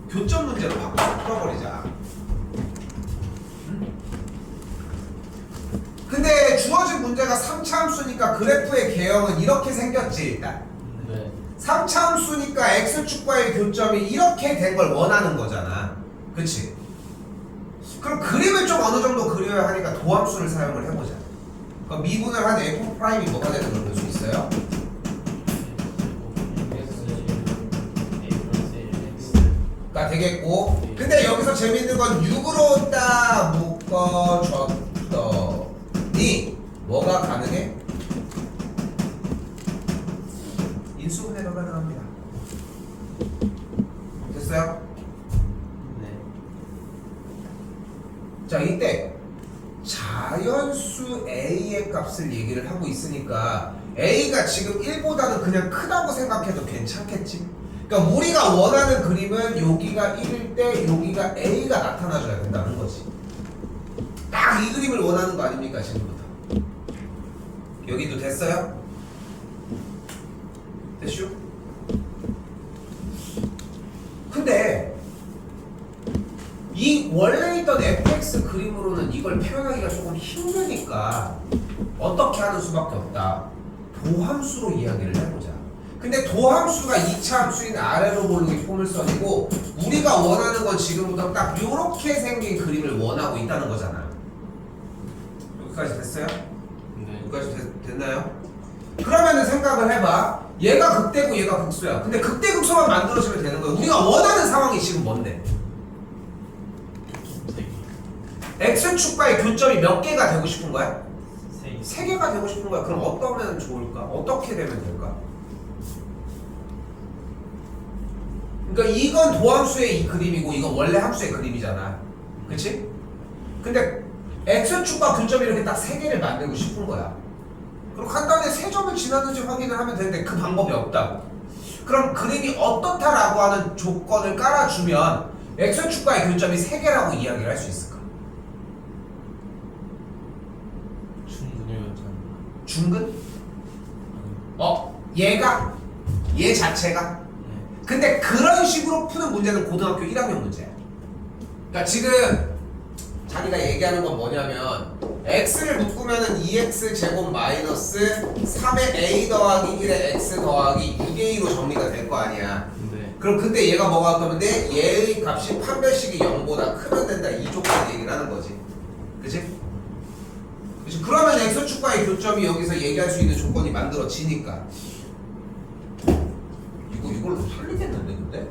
[SPEAKER 1] 교점 문제로 바꿔서 풀어버리자. 주어진 문제가 3차 함수니까 그래프의 개형은 이렇게 생겼지 일단.
[SPEAKER 2] 네.
[SPEAKER 1] 3차 함수니까 x축과의 교점이 이렇게 된 걸 원하는 거잖아. 그치? 그럼 그림을 좀 어느 정도 그려야 하니까 도함수를 사용을 해보자. 그럼 미분을 한 f 프라임이 뭐가 되는 걸 볼 수 있어요? 가 되겠고, 근데 여기서 재밌는 건 6으로 딱 묶어줬더니 뭐가 가능해? 인수분해가 가능합니다. 됐어요?
[SPEAKER 4] 네.
[SPEAKER 1] 자, 이때 자연수 A의 값을 얘기를 하고 있으니까 A가 지금 1보다는 그냥 크다고 생각해도 괜찮겠지? 그러니까 우리가 원하는 그림은 여기가 1일 때 여기가 A가 나타나줘야 된다는 거지. 딱 이 그림을 원하는 거 아닙니까 지금부터? 여기도 됐어요? 됐슈? 근데 이 원래 있던 fx 그림으로는 이걸 표현하기가 조금 힘드니까 어떻게 하는 수밖에 없다. 도함수로 이야기를 해보자. 근데 도함수가 2차 함수인 아래로 고르기 포물선이고 우리가 원하는 건 지금부터 딱 요렇게 생긴 그림을 원하고 있다는 거잖아. 여기까지 됐어요?
[SPEAKER 2] 네.
[SPEAKER 1] 여기까지 됐나요? 그러면은 생각을 해봐. 얘가 극대고 얘가 극소야. 근데 극대 극소만 만들어지면 되는 거야. 우리가 원하는 상황이 지금 뭔데? x축과의 교점이 몇 개가 되고 싶은 거야? 세 개가 되고 싶은 거야. 그럼 어떠면 좋을까? 어떻게 되면 될까? 그러니까 이건 도함수의 이 그림이고 이건 원래 함수의 그림이잖아. 그치? 근데 x축과 교점이 이렇게 딱 세 개를 만들고 싶은 거야. 그럼 간단히 세 점을 지났는지 확인을 하면 되는데 그 방법이 없다고. 그럼 그림이 어떻다라고 하는 조건을 깔아주면 x축과의 교점이 세 개라고 이야기를 할 수 있을까?
[SPEAKER 2] 충분히였잖아.
[SPEAKER 1] 중근? 얘 자체가?
[SPEAKER 2] 네.
[SPEAKER 1] 근데 그런 식으로 푸는 문제는 고등학교 1학년 문제야. 그러니까 지금 자기가 얘기하는 건 뭐냐면 x를 묶으면은 2x 제곱 마이너스 3의 a 더하기 1의 x 더하기 6a로 정리가 될 거 아니야.
[SPEAKER 2] 네.
[SPEAKER 1] 그럼 그때 얘가 뭐가 되는데 얘의 값이 판별식이 0보다 크면 된다. 이 조건 얘기를 하는 거지. 그치? 그치? 그러면 x축과의 교점이 여기서 얘기할 수 있는 조건이 만들어지니까 이걸로 살리겠는데 근데?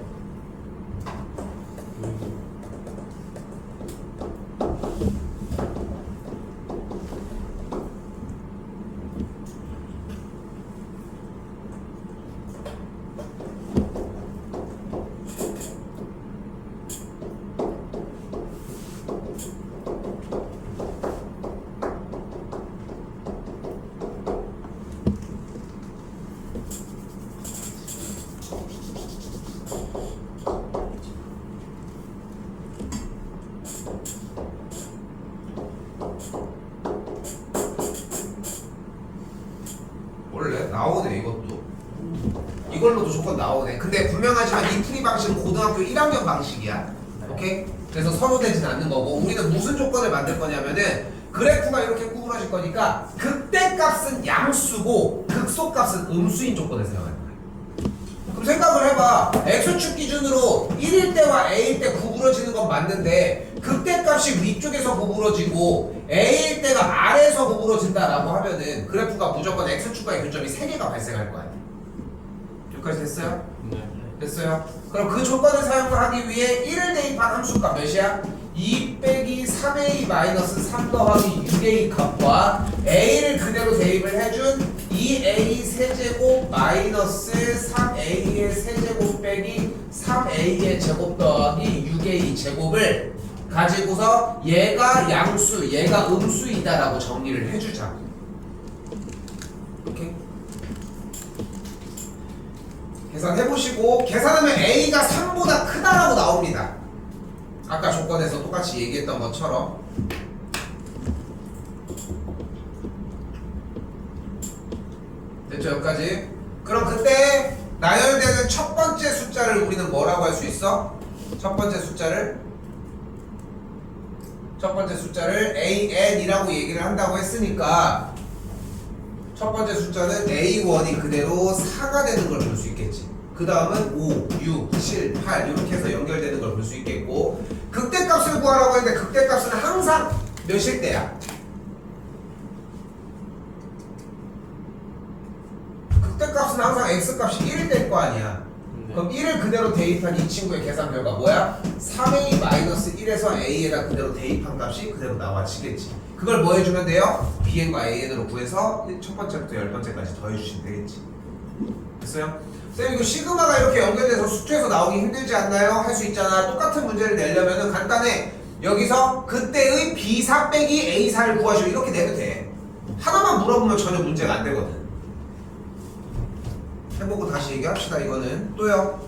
[SPEAKER 1] 원래 나오네 이것도. 이걸로도 조건 나오네. 근데 분명하지만 이 풀이 방식은 고등학교 1학년 방식이야. 오케이? 그래서 선호되진 않는 거고 우리는 무슨 조건을 만들 거냐면은 그래프가 이렇게 구부러질 거니까 극대값은 양수고 극소값은 음수인 조건을 사용할 거야. 그럼 생각을 해봐. x축 기준으로 1일 때와 a일 때 구부러지는 건 맞는데 극대값이 위쪽에서 구부러지고 a일 때가 아래에서 구부러진다라고 하면은 그래프가 무조건 x축과의 교점이 3개가 발생할 거야. 여기까지 됐어요?
[SPEAKER 2] 네.
[SPEAKER 1] 됐어요? 그럼 그 조건을 사용하기 위해 1을 대입한 함수값 몇이야? 2 빼기 3a 마이너스 3 더하기 6a 값과 a를 그대로 대입을 해준 2a 세제곱 마이너스 3a의 세제곱 빼기 3a의 제곱 더하기 6a 제곱을 가지고서 얘가 양수, 얘가 음수이다라고 정리를 해주자. 오케이? 계산해보시고 계산하면 a가 3보다 크다라고 나옵니다. 아까 조건에서 똑같이 얘기했던 것처럼. 됐죠? 여기까지? 그럼 그때 나열되는 첫 번째 숫자를 우리는 뭐라고 할 수 있어? 첫 번째 숫자를 an이라고 얘기를 한다고 했으니까 첫 번째 숫자는 A1이 그대로 4가 되는 걸 볼 수 있겠지. 그 다음은 5, 6, 7, 8 이렇게 해서 연결되는 걸 볼 수 있겠고, 극대값을 구하라고 했는데 극대값은 항상 몇일 때야? 극대값은 항상 x값이 1일 때일 거 아니야. 그럼 1을 그대로 대입한 이 친구의 계산 결과 뭐야? 3a-1에서 a에다 그대로 대입한 값이 그대로 나와지겠지. 그걸 뭐 해주면 돼요? bn과 an으로 구해서 첫 번째부터 10번째까지 더해주시면 되겠지. 됐어요? 쌤, 이거 시그마가 이렇게 연결돼서 수투에서 나오기 힘들지 않나요? 할 수 있잖아. 똑같은 문제를 내려면은 간단해. 여기서 그때의 b4 빼기 a4를 구하시오. 이렇게 내도 돼. 하나만 물어보면 전혀 문제가 안 되거든. 해보고 다시 얘기합시다. 이거는 또요.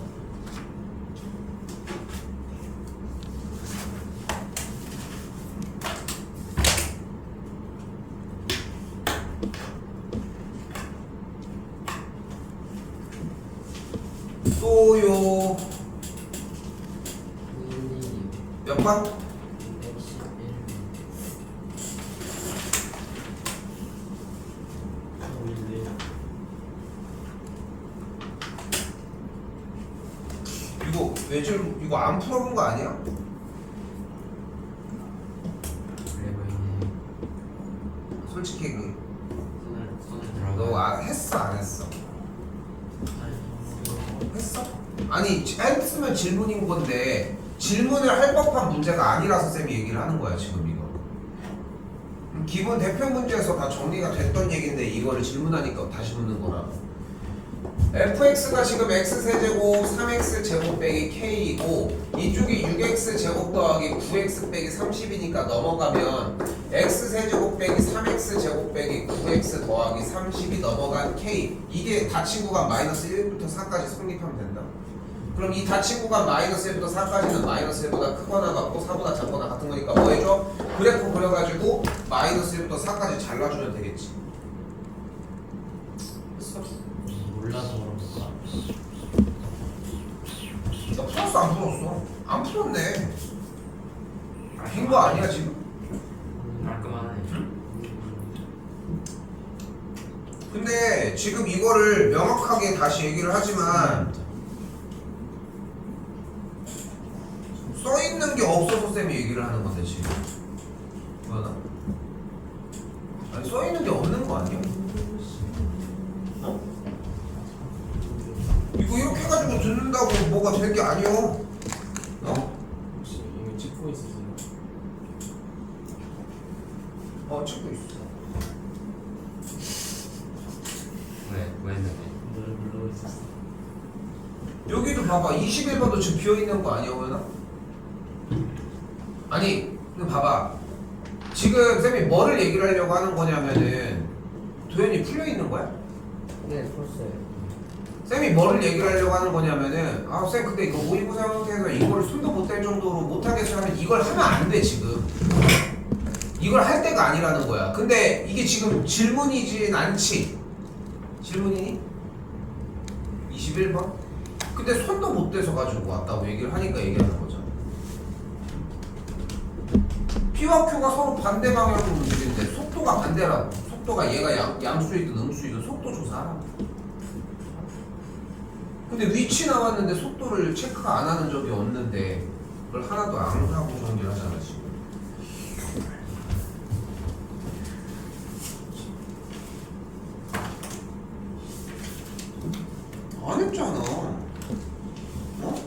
[SPEAKER 1] 또요. 몇 번?
[SPEAKER 3] 111.
[SPEAKER 1] 이거 외줄 이거 안 풀어본 거 아니야?
[SPEAKER 5] 그래 보이네.
[SPEAKER 1] 솔직히
[SPEAKER 5] 손을
[SPEAKER 1] 너
[SPEAKER 5] 들어가.
[SPEAKER 1] 했어 안 했어? 했어? 아니 했으면 질문인 건데 질문을 할 법한 문제가 아니라서 쌤이 얘기를 하는 거야 지금 이거. 기본 대표 문제에서 다 정리가 됐던 얘기인데 이거를 질문하니까 다시 묻는 거라고. fx가 지금 x세제곱 3x제곱 빼기 k이고 이쪽이 6x제곱 더하기 9x 빼기 30이니까 넘어가면 x세제곱 빼기 3x제곱 빼기 9x 더하기 30이 넘어간 k, 이게 닫힌 구간 마이너스 1부터 4까지 성립하면 된다. 그럼 이 닫힌 구간 마이너스 1부터 4까지는 마이너스 1보다 크거나 같고 4보다 작거나 같은 거니까 뭐 해줘? 그래프 그려가지고 마이너스 1부터 4까지 잘라주면 되겠지. 했어?
[SPEAKER 4] 몰라서 그런 건가?
[SPEAKER 1] 너 풀었어 안 풀었어? 안 풀었네. 흰 거 아니야 지금?
[SPEAKER 5] 깔끔하네.
[SPEAKER 1] 근데 지금 이거를 명확하게 다시 얘기를 하지만 써 있는 게 없어서 쌤이 얘기를 하는 건데 지금. 뭐야? 아니 써 있는 게 없는 거 아니야? 어? 이거 이렇게 해가지고 듣는다고 뭐가 될 게 아니오. 어?
[SPEAKER 3] 혹시 이거 찍고 있으세요?
[SPEAKER 1] 찍고 있어.
[SPEAKER 5] 왜? 뭐 했는데?
[SPEAKER 4] 뭘 모르고 있었어.
[SPEAKER 1] 여기도 봐봐 21번도 지금 비어있는 거 아니야 오연아? 아니 이거 봐봐 지금 쌤이 뭐를 얘기를 하려고 하는 거냐면은 도현이 풀려있는 거야?
[SPEAKER 3] 네, 풀었어요.
[SPEAKER 1] 쌤이 뭐를 얘기를 하려고 하는 거냐면은 아 쌤 근데 이거 모의고사 상태에서 이걸 손도 못 댈 정도로 못하겠어 하면 이걸 하면 안 돼 지금. 이걸 할 때가 아니라는 거야. 근데 이게 지금 질문이진 않지. 질문이니? 21번? 근데 손도 못 대서 가지고 왔다고 얘기를 하니까 얘기하는 거죠. P와 Q가 서로 반대 방향으로 움직이는데 속도가 반대라고. 속도가 얘가 양수이든 음수이든 속도 조사하라고. 근데 위치 나왔는데 속도를 체크 안 하는 적이 없는데 그걸 하나도 안 하고 정리를 하잖아 지금. 안 했잖아. 어?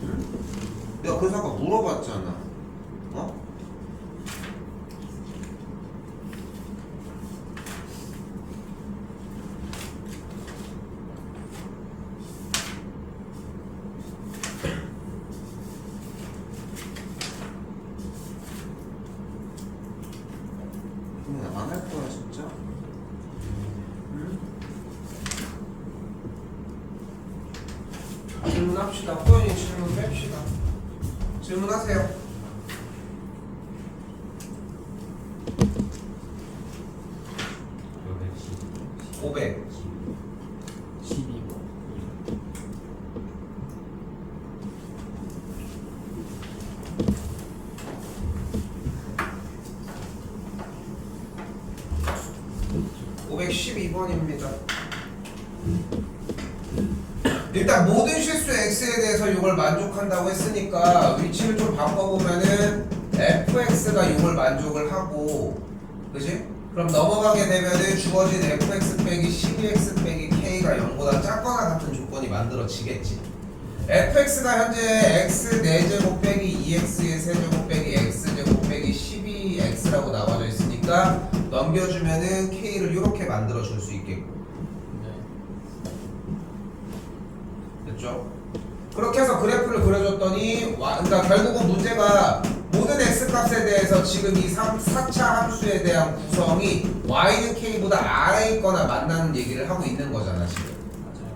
[SPEAKER 1] 응? 내가 그래서 아까 물어봤잖아. 어? 안 할 거야 진짜. 응? 질문합시다. 호연이 질문 뺍시다. 질문하세요.
[SPEAKER 5] 여기
[SPEAKER 1] 500.
[SPEAKER 3] 12번.
[SPEAKER 1] 10원입니다. 일단 모든 실수 x에 대해서 이걸 만족한다고 했으니까 위치를 좀 바꿔보면은 fx가 이걸 만족을 하고, 그지? 그럼 넘어가게 되면은 주어진 fx 빼기 12x 빼기 k가 0보다 작거나 같은 조건이 만들어지겠지. fx가 현재 x 4제곱 빼기 2x의 세제곱 빼기 x제곱 빼기 12x라고 나와져 있으니까 넘겨주면은 k를 이렇게 만들어 줄 수 있겠고, 됐죠? 그렇게 해서 그래프를 그려줬더니 그러니까 결국은 문제가 모든 x값에 대해서 지금 이 4차 함수에 대한 구성이 y는 k보다 아래에 있거나 만나는 얘기를 하고 있는 거잖아 지금.
[SPEAKER 2] 맞아요.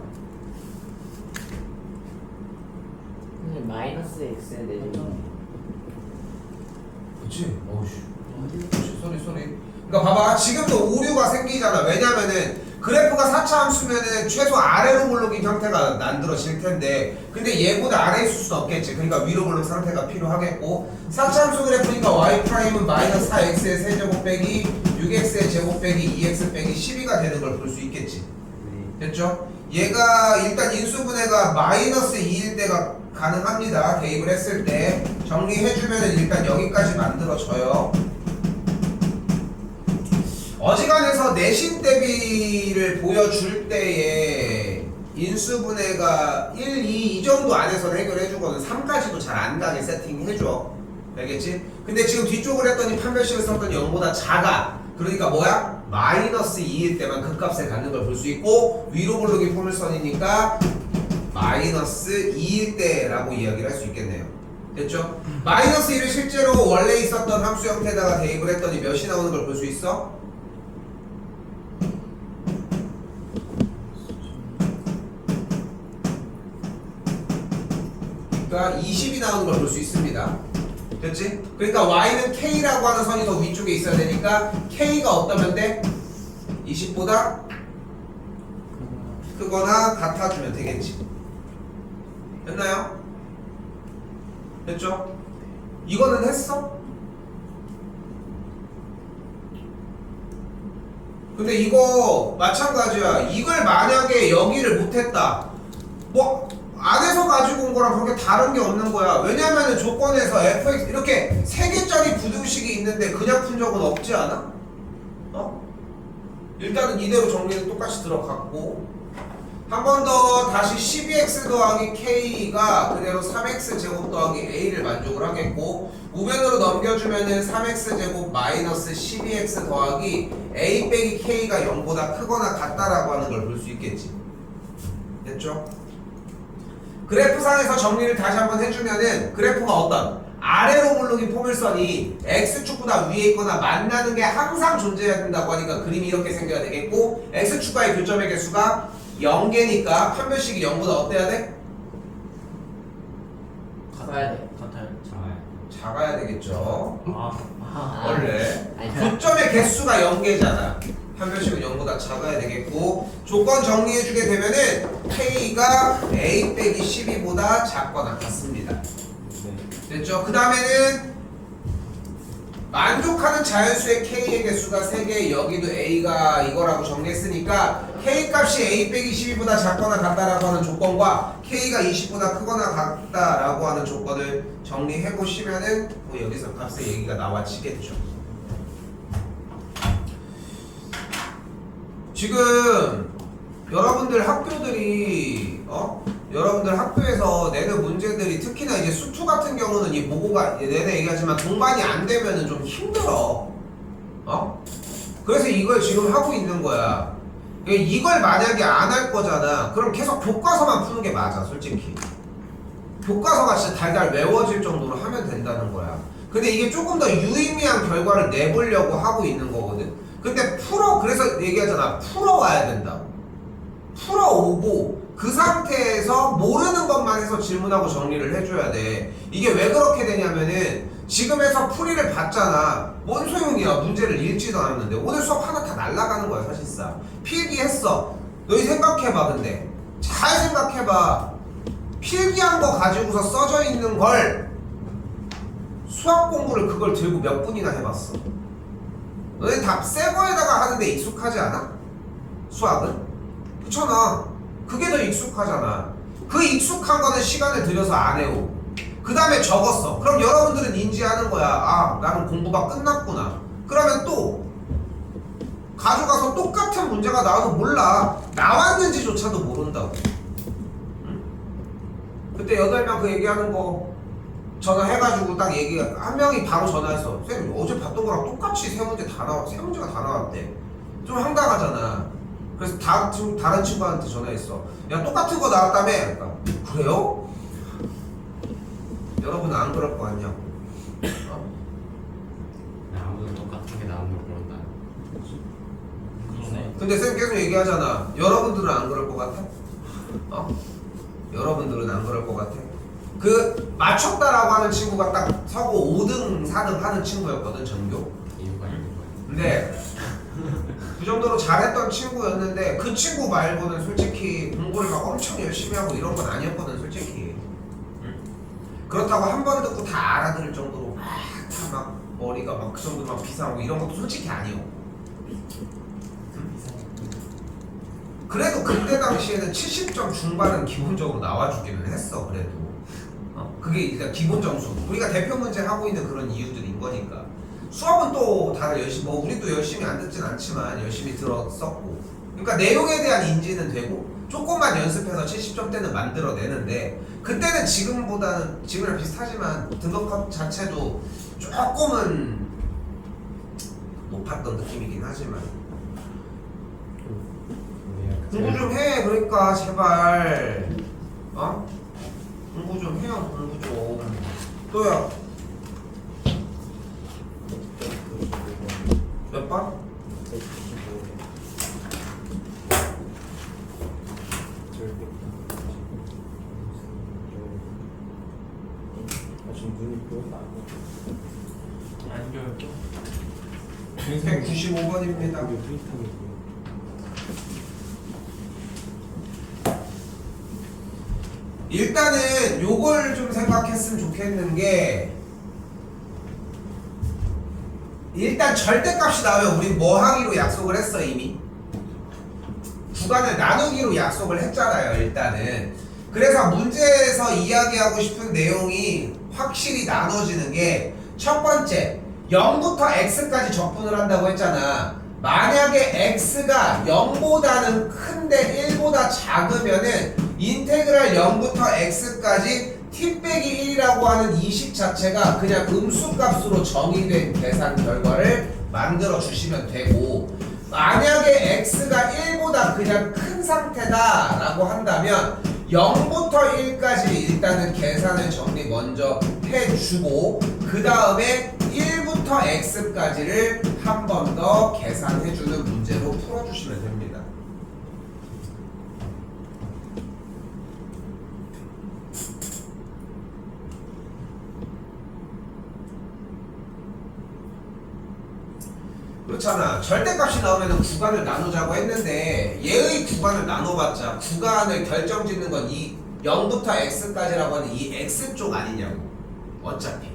[SPEAKER 3] 근데 마이너스 x에 대해서
[SPEAKER 1] 그치? 어우씨. 소리. 그러니까 봐봐, 지금도 오류가 생기잖아. 왜냐면은 그래프가 4차 함수면은 최소 아래로 블록인 형태가 만들어질 텐데, 근데 얘보다 아래에 있을 수는 없겠지. 그러니까 위로 블록 상태가 필요하겠고, 4차 함수 그래프니까 y''은 마이너스 4x의 세제곱 빼기 6x의 제곱 빼기 2x 빼기 12가 되는 걸 볼 수 있겠지. 됐죠? 얘가 일단 인수분해가 마이너스 2일 때가 가능합니다. 대입을 했을 때 정리해주면은 일단 여기까지 만들어져요. 어지간해서 내신 대비를 보여줄 때에 인수분해가 1, 2 이 정도 안에서 해결해주거든. 3까지도 잘 안 가게 세팅해줘. 알겠지? 근데 지금 뒤쪽을 했더니 판별식을 썼더니 0보다 작아. 그러니까 뭐야? 마이너스 2일 때만 그 값을 갖는 걸 볼 수 있고, 위로 블록이 포물선이니까 마이너스 2일 때라고 이야기를 할 수 있겠네요. 됐죠? 마이너스 1을 실제로 원래 있었던 함수 형태에다가 대입을 했더니 몇이 나오는 걸 볼 수 있어? 그러니까 20이 나오는 걸 볼 수 있습니다. 됐지? 그러니까 y는 k라고 하는 선이 더 위쪽에 있어야 되니까 k가 어떠면 돼? 20보다 크거나 같아주면 되겠지. 됐나요? 됐죠? 이거는 했어? 근데 이거 마찬가지야. 이걸 만약에 여기를 못했다, 뭐 안에서 가지고 온 거랑 그렇게 다른 게 없는 거야. 왜냐면은 조건에서 fx 이렇게 3개짜리 부등식이 있는데 그냥 푼 적은 없지 않아? 일단은 이대로 정리는 똑같이 들어갔고, 한 번 더 다시 12x 더하기 k가 그대로 3x 제곱 더하기 a를 만족을 하겠고, 우변으로 넘겨주면은 3x 제곱 마이너스 12x 더하기 a 빼기 k가 0보다 크거나 같다라고 하는 걸 볼 수 있겠지. 됐죠? 그래프상에서 정리를 다시 한번 해주면은 그래프가 어떤 아래로 블록인 포물선이 x축보다 위에 있거나 만나는 게 항상 존재해야 된다고 하니까 그림이 이렇게 생겨야 되겠고, x축과의 교점의 개수가 0개니까 판별식이 0보다 어때야 돼?
[SPEAKER 3] 가야 돼.
[SPEAKER 2] 같아요.
[SPEAKER 1] 작아야 되겠죠.
[SPEAKER 3] 아,
[SPEAKER 1] 원래
[SPEAKER 3] 아니,
[SPEAKER 1] 교점의 개수가 0개잖아. 판별식은 0보다 작아야 되겠고, 조건 정리해주게 되면은 k가 a 빼기 12보다 작거나 같습니다. 됐죠? 그 다음에는 만족하는 자연수의 k의 개수가 3개, 여기도 a가 이거라고 정리했으니까 k 값이 a 빼기 12보다 작거나 같다라고 하는 조건과 k가 20보다 크거나 같다라고 하는 조건을 정리해 보시면은 뭐 여기서 값의 얘기가 나와지겠죠. 지금 여러분들 학교들이 여러분들 학교에서 내는 문제들이 특히나 이제 수투 같은 경우는 이 모고가 내내 얘기하지만 동반이 안 되면은 좀 힘들어. 그래서 이걸 지금 하고 있는 거야. 이걸 만약에 안 할 거잖아. 그럼 계속 교과서만 푸는 게 맞아, 솔직히. 교과서가 진짜 달달 외워질 정도로 하면 된다는 거야. 근데 이게 조금 더 유의미한 결과를 내보려고 하고 있는 거거든. 근데 그래서 얘기하잖아. 풀어와야 된다고. 풀어오고 그 상태에서 모르는 것만 해서 질문하고 정리를 해줘야 돼. 이게 왜 그렇게 되냐면은 지금에서 풀이를 봤잖아. 뭔 소용이야. 문제를 읽지도 않았는데. 오늘 수업 하나 다 날아가는 거야 사실상. 필기했어. 너희 생각해봐. 근데 잘 생각해봐. 필기한 거 가지고서 써져 있는 걸 수학 공부를 그걸 들고 몇 분이나 해봤어. 너네 다 새 거에다가 하는데 익숙하지 않아? 수학은? 그렇잖아. 그게 더 익숙하잖아. 그 익숙한 거는 시간을 들여서 안 해오. 그 다음에 적었어. 그럼 여러분들은 인지하는 거야. 아, 나는 공부가 끝났구나. 그러면 또 가져가서 똑같은 문제가 나와도 몰라. 나왔는지조차도 모른다고. 응? 그때 8명 그 얘기하는 거 전화해가지고 딱 얘기, 한 명이 바로 전화해서 쌤 어제 봤던 거랑 똑같이 세 문제가 다 나왔대. 좀 황당하잖아. 그래서 다른 친구한테 전화했어. 야, 똑같은 거 나왔다며? 그러니까, 그래요? 여러분은 안 그럴 거 아니야? 어?
[SPEAKER 5] 아무도 똑같은 게 나오는 걸 모른다.
[SPEAKER 2] 그러네.
[SPEAKER 1] 근데 쌤 계속 얘기하잖아. 여러분들은 안 그럴 것 같아? 어? 여러분들은 안 그럴 것 같아? 그 맞췄다라고 하는 친구가 딱 서고 5등, 4등 하는 친구였거든, 전교.
[SPEAKER 5] 이유가 있는 거야.
[SPEAKER 1] 근데 그 정도로 잘했던 친구였는데 그 친구 말고는 솔직히 공부를 막 엄청 열심히 하고 이런 건 아니었거든, 솔직히. 응? 그렇다고 한 번 듣고 다 알아들을 정도로 막 머리가 막 그 정도로 막 비상하고 이런 것도 솔직히 아니오. 그래도 그때 당시에는 70점 중반은 기본적으로 나와주기는 했어. 그래도 그게 일단 기본 점수. 우리가 대표 문제 하고 있는 그런 이유들인 거니까. 수업은 또 다들 열심히, 뭐 우리도 열심히 안 듣진 않지만 열심히 들었었고, 그러니까 내용에 대한 인지는 되고 조금만 연습해서 70점대는 만들어내는데, 그때는 지금보다는 지금이랑 비슷하지만 등급컷 자체도 조금은 높았던 느낌이긴 하지만 공부 좀 해. 그러니까 제발 공부 좀 해요. 공부 좀. 또요. 몇 번?
[SPEAKER 3] 지금 눈이 보였다고.
[SPEAKER 2] 안 교육해.
[SPEAKER 1] 195번입니다. 일단은 요걸 좀 생각했으면 좋겠는 게, 일단 절대값이 나오면 우리 뭐 하기로 약속을 했어? 이미 구간을 나누기로 약속을 했잖아요. 일단은 그래서 문제에서 이야기하고 싶은 내용이 확실히 나눠지는 게, 첫 번째 0부터 x까지 적분을 한다고 했잖아. 만약에 x가 0보다는 큰데 1보다 작으면은 인테그랄 0부터 x까지 t 빼기 1이라고 하는 이 식 자체가 그냥 음수값으로 정의된 계산 결과를 만들어 주시면 되고, 만약에 x가 1보다 그냥 큰 상태다 라고 한다면 0부터 1까지 일단은 계산을 정리 먼저 해주고, 그 다음에 1부터 x까지를 한 번 더 계산해주는 문제로 풀어주시면 됩니다. 그렇잖아. 절대값이 나오면 구간을 나누자고 했는데 얘의 구간을 나눠봤자 구간을 결정짓는 건 이 0부터 x까지라고 하는 이 x쪽 아니냐고. 어차피.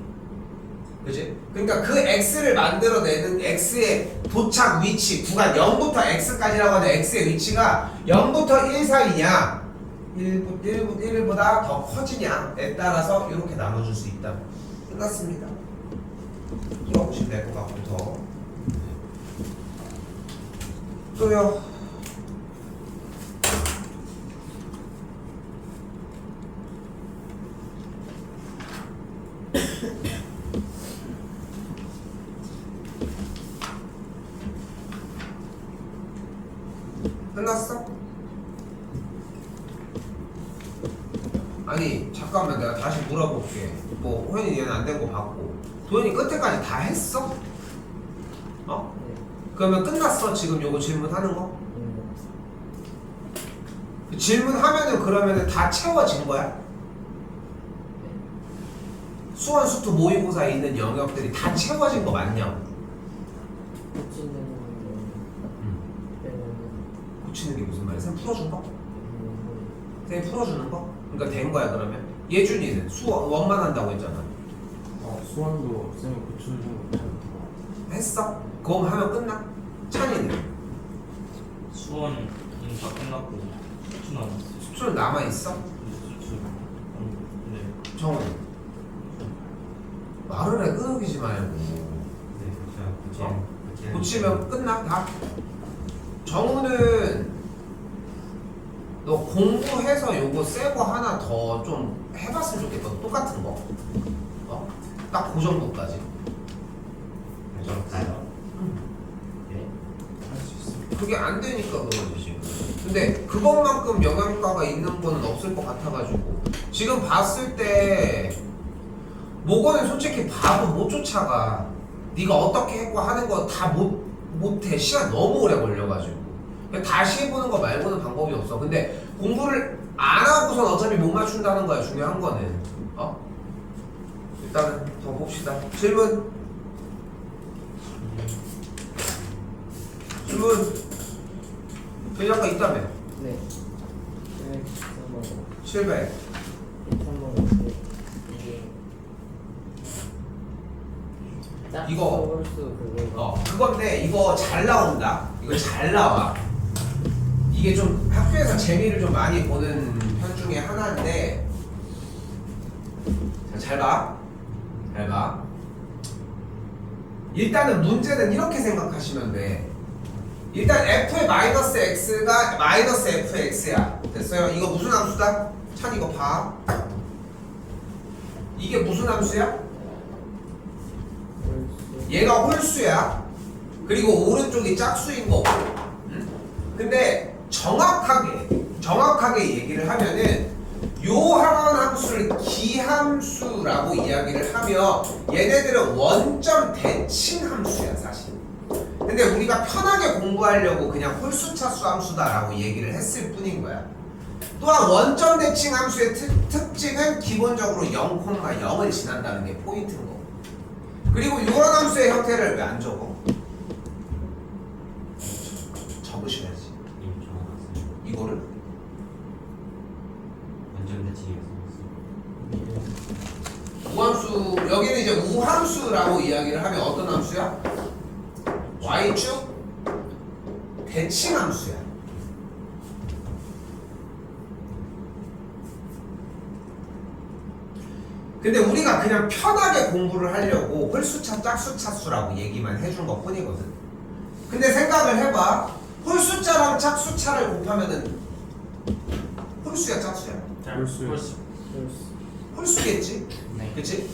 [SPEAKER 1] 그치? 그러니까 그 x를 만들어내는 x의 도착 위치, 구간 0부터 x까지라고 하는 x의 위치가 0부터 1 사이냐 1보다 더 커지냐에 따라서 이렇게 나눠줄 수 있다. 끝났습니다. 풀어보시면 될 것 같고 더. 또요. 끝났어? 아니 잠깐만, 내가 다시 물어볼게. 뭐 호연이 얘는 안 된 거 봤고, 도현이 끝에까지 다 했어? 어? 그러면 끝났어? 지금 요거 질문하는 거? 질문하면은 그러면은 다 채워진 거야? 수원, 수투, 모의고사에 있는 영역들이 다 채워진 거 맞냐? 고치는 게 무슨 말이야? 쌤 풀어준 거? 쌤 풀어주는 거? 그러니까 된 거야. 그러면 예준이는 수원 원만 한다고 했잖아.
[SPEAKER 4] 수원도 쌤이 고쳐주는 거
[SPEAKER 1] 했어? 그거 하면 끝나? 찬이는?
[SPEAKER 2] 수원 다 끝났고 수출 남았어.
[SPEAKER 1] 수출 남아있어?
[SPEAKER 2] 수출. 네.
[SPEAKER 1] 정훈 말을 해 끊어기지 말고
[SPEAKER 5] 네, 그렇죠.
[SPEAKER 1] 고치면 끝나 다? 정훈은 너 공부해서 요거 새거 하나 더 좀 해봤으면 좋겠다. 똑같은 거 딱 그 정도까지.
[SPEAKER 5] 그렇죠. 네.
[SPEAKER 4] 할 수 있어.
[SPEAKER 1] 그게 안 되니까 그러지 지금. 근데 그것만큼 영양가가 있는 거는 없을 것 같아가지고 지금 봤을 때 모건은 솔직히 봐도 못 쫓아가. 네가 어떻게 했고 하는 거 다 못해. 시간 너무 오래 걸려가지고 그냥 다시 해보는 거 말고는 방법이 없어. 근데 공부를 안 하고선 어차피 못 맞춘다는 거야. 중요한 거는 일단은 더 봅시다. 질문 아까 있다며.
[SPEAKER 3] 네.
[SPEAKER 1] 700 이거.
[SPEAKER 3] 홀수 그거.
[SPEAKER 1] 그건데 이거 잘 나온다. 이거 잘 나와. 이게 좀 학교에서 재미를 좀 많이 보는 편 중에 하나인데 잘 봐. 잘 봐. 일단은 문제는 이렇게 생각하시면 돼. 일단 f의 마이너스 x가 마이너스 fx야. 됐어요? 이거 무슨 함수다? 찬 이거 봐. 이게 무슨 함수야? 얘가 홀수야. 그리고 오른쪽이 짝수인 거고. 근데 정확하게 얘기를 하면은 요 하나원 함수를 기함수라고 이야기를 하며 얘네들은 원점 대칭 함수야 사실. 근데 우리가 편하게 공부하려고 그냥 홀수차수 함수다라고 얘기를 했을 뿐인 거야. 또한 원점 대칭 함수의 특징은 기본적으로 0,0을 지난다는 게 포인트인 거고. 그리고 이런 함수의 형태를 왜 안 적어? 적으셔야지.
[SPEAKER 5] 이미 적어놨어요.
[SPEAKER 1] 이거를
[SPEAKER 5] 완전 대칭해서
[SPEAKER 1] 우함수, 여기는 이제 우함수라고 이야기를 하면 어떤 함수야? y축 대칭 함수야. 근데 우리가 그냥 편하게 공부를 하려고 홀수차 짝수차수라고 얘기만 해준 것 뿐이거든. 근데 생각을 해봐. 홀수차랑 짝수차를 곱하면은 홀수야 짝수야?
[SPEAKER 4] 홀수요.
[SPEAKER 1] 홀수겠지?
[SPEAKER 2] 네.
[SPEAKER 1] 그치?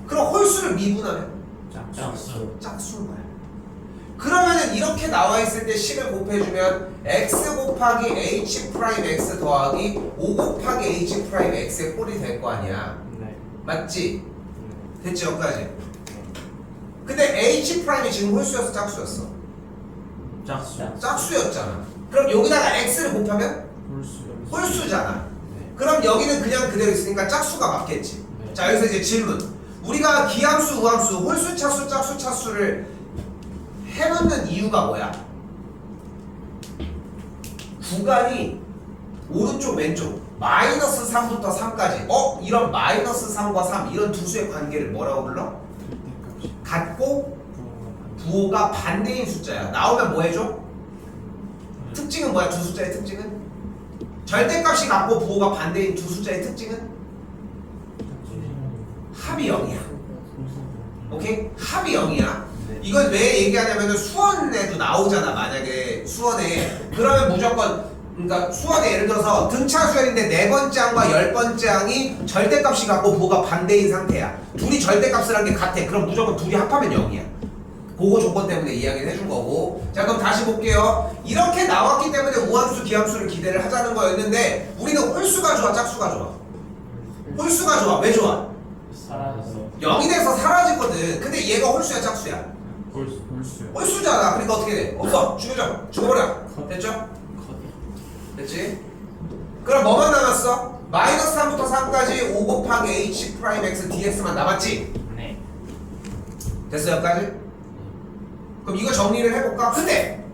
[SPEAKER 1] 그럼 홀수를 미분하면
[SPEAKER 2] 짝수.
[SPEAKER 1] 짝수인 거야. 그러면은 이렇게 나와 있을 때 식을 곱해주면 x 곱하기 h 프라임 x 더하기 5 곱하기 h 프라임 x의 꼴이 될 거 아니야.
[SPEAKER 2] 네.
[SPEAKER 1] 맞지? 됐지 여기까지? 근데 h 프라임이 지금 홀수였어 짝수였어?
[SPEAKER 2] 짝수.
[SPEAKER 1] 짝수였잖아. 그럼 여기다가 x를 곱하면
[SPEAKER 4] 홀수요.
[SPEAKER 1] 홀수잖아.
[SPEAKER 2] 네.
[SPEAKER 1] 그럼 여기는 그냥 그대로 있으니까 짝수가 맞겠지.
[SPEAKER 2] 네.
[SPEAKER 1] 자 여기서 이제 질문. 우리가 기함수, 우함수, 홀수, 차수, 짝수, 차수를 해놓는 이유가 뭐야? 구간이 오른쪽 왼쪽 마이너스 3부터 3까지 이런 마이너스 3과 3 이런 두 수의 관계를 뭐라고 불러?
[SPEAKER 4] 절대값이
[SPEAKER 1] 같고
[SPEAKER 4] 부호가
[SPEAKER 1] 부호가 반대인 숫자야. 나오면 뭐 해줘? 특징은 뭐야? 두 숫자의 특징은? 절대값이 같고 부호가 반대인 두 숫자의 특징은? 합이 0이야. 오케이? 합이 0이야.
[SPEAKER 2] 네.
[SPEAKER 1] 이건 왜 얘기하냐면은 수원에도 나오잖아. 만약에 수원에 그러면 무조건 그러니까 수원에 예를 들어서 등차수열인데 네 번째 항과 열 번째 항이 절대값이 같고 부호가 반대인 상태야. 둘이 절대값을 한 게 같아. 그럼 무조건 둘이 합하면 0이야. 그거 조건 때문에 이야기를 해준 거고. 자 그럼 다시 볼게요. 이렇게 나왔기 때문에 우함수 기함수를 기대를 하자는 거였는데 우리는 홀수가 좋아 짝수가 좋아? 홀수가 좋아. 왜 좋아?
[SPEAKER 2] 사라졌어.
[SPEAKER 1] 0이 돼서 사라지거든. 근데 얘가 홀수야 짝수야?
[SPEAKER 4] 홀수요.
[SPEAKER 1] 홀수잖아. 그러니까 어떻게 돼? 없어. 죽여버려. 됐죠? 됐지? 그럼 뭐만 남았어? 마이너스 3부터 3까지 5 곱하기 h 프라임 x dx만 남았지?
[SPEAKER 2] 네.
[SPEAKER 1] 됐어 여기까지? 그럼 이거 정리를 해볼까? 근데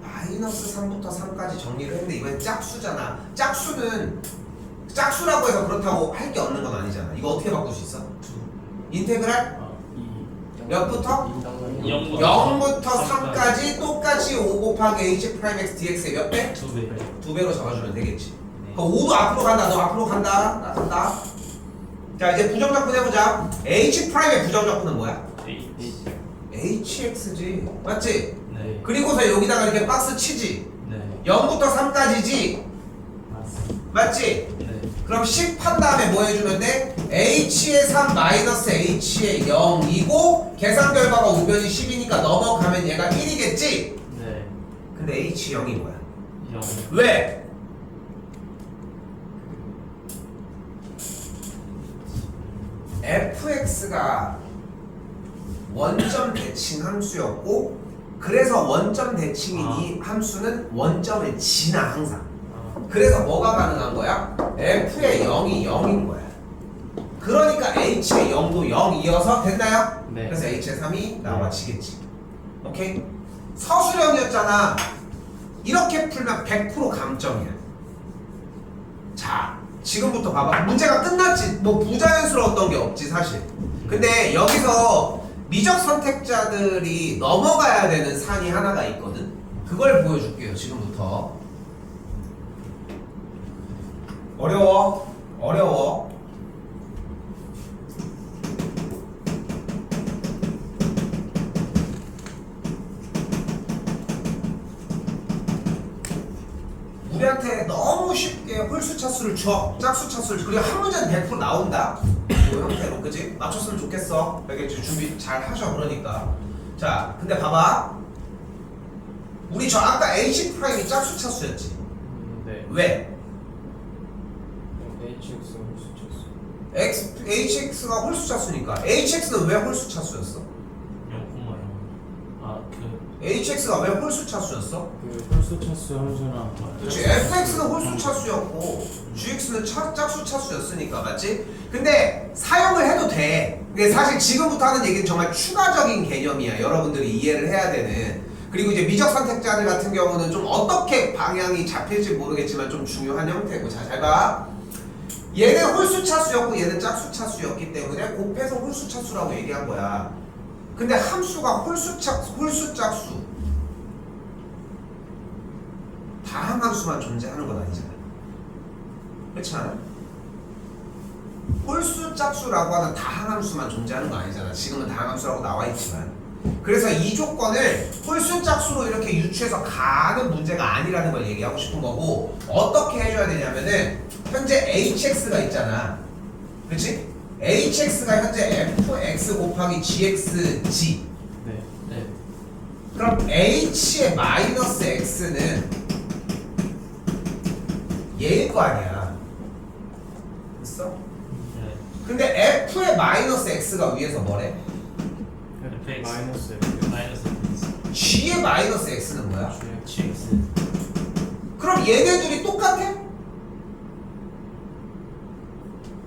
[SPEAKER 1] 마이너스 3부터 3까지 정리를 했는데 이번엔 짝수잖아. 짝수는 짝수라고 해서 그렇다고 할 게 없는 건 아니잖아. 이거 어떻게 바꿀 수 있어? 인테그랄?
[SPEAKER 4] 2
[SPEAKER 1] 몇부터?
[SPEAKER 2] 0부터
[SPEAKER 1] 0부터 3까지 똑같이 5 곱하기 h 프라임 x dx의 몇 배?
[SPEAKER 2] 2배.
[SPEAKER 1] 2배로 적어주면 되겠지. 그럼 5도 앞으로 간다. 너 앞으로 간다. 나 간다. 자 이제 부정적분 해보자. h 프라임의 부정적분은 뭐야? hx지. 맞지?
[SPEAKER 2] 네.
[SPEAKER 1] 그리고서 여기다가 이렇게 박스 치지.
[SPEAKER 2] 네.
[SPEAKER 1] 0부터 3까지지. 맞지?
[SPEAKER 2] 네.
[SPEAKER 1] 그럼 10 한 다음에 뭐 해주면 돼? h의 3 마이너스 h의 0이고 계산 결과가 우변이 10이니까 넘어가면 얘가 1이겠지?
[SPEAKER 2] 네.
[SPEAKER 1] 근데 h 0이 뭐야?
[SPEAKER 2] 0.
[SPEAKER 1] 왜? fx가 원점 대칭 함수였고 그래서 원점 대칭인 이 함수는 원점을 지나 항상. 그래서 뭐가 가능한 거야? f의 0이 0인 거야. 그러니까 h의 0도 0이어서 됐나요?
[SPEAKER 2] 네.
[SPEAKER 1] 그래서 h의 3이 나와지겠지. 오케이? 서술형이었잖아. 이렇게 풀면 100% 감점이야. 자, 지금부터 봐봐. 문제가 끝났지. 뭐 부자연스러웠던 게 없지 사실. 근데 여기서 미적 선택자들이 넘어가야 되는 산이 하나가 있거든. 그걸 보여줄게요. 지금부터. 어려워. 어려워. 우리한테 너무 쉽게 홀수 차수를 줘. 짝수 차수를. 그리고 한 문제는 100% 나온다. 이 형태로. 그지? 맞췄으면 좋겠어. 알겠지? 준비 잘 하셔. 그러니까. 자, 근데 봐봐. 우리 저 아까 h 프라임이 짝수 차수였지.
[SPEAKER 2] 네.
[SPEAKER 1] 왜?
[SPEAKER 4] HX 홀수
[SPEAKER 1] hx가 홀수 차수니까. hx는 왜 홀수 차수였어?
[SPEAKER 2] 0,0. 아,
[SPEAKER 1] hx가 왜 홀수 차수였어?
[SPEAKER 4] 그 홀수 차수 함수랑
[SPEAKER 1] 그렇지. fx는 홀수 차수였고 gx는 짝수 차수였으니까. 맞지? 근데 사용을 해도 돼. 근데 사실 지금부터 하는 얘기는 정말 추가적인 개념이야. 여러분들이 이해를 해야 되는. 그리고 이제 미적 선택자들 같은 경우는 좀 어떻게 방향이 잡힐지 모르겠지만 좀 중요한 형태고. 자, 잘 봐. 얘는 홀수 차수였고 얘는 짝수 차수였기 때문에 곱해서 홀수 차수라고 얘기한 거야. 근데 함수가 홀수 짝수 다항함수만 존재하는 건 아니잖아. 그렇지 않아? 홀수 짝수라고 하는 다항함수만 존재하는 거 아니잖아. 지금은 다항함수라고 나와 있지만. 그래서 이 조건을 홀수 짝수로 이렇게 유추해서 가는 문제가 아니라는 걸 얘기하고 싶은 거고, 어떻게 해줘야 되냐면은 현재 hx가 있잖아. 그치? hx가 현재 fx 곱하기 gxg.
[SPEAKER 2] 네. 네.
[SPEAKER 1] 그럼 h의 마이너스 x는 얘일 거 아니야. 됐어?
[SPEAKER 2] 네.
[SPEAKER 1] 근데 f의 마이너스 x가 위에서 뭐래?
[SPEAKER 2] fx.
[SPEAKER 4] 마이너스
[SPEAKER 2] 마이너스 x.
[SPEAKER 1] g의 마이너스 x는 뭐야?
[SPEAKER 2] gx.
[SPEAKER 1] 그럼 얘네들이 똑같아?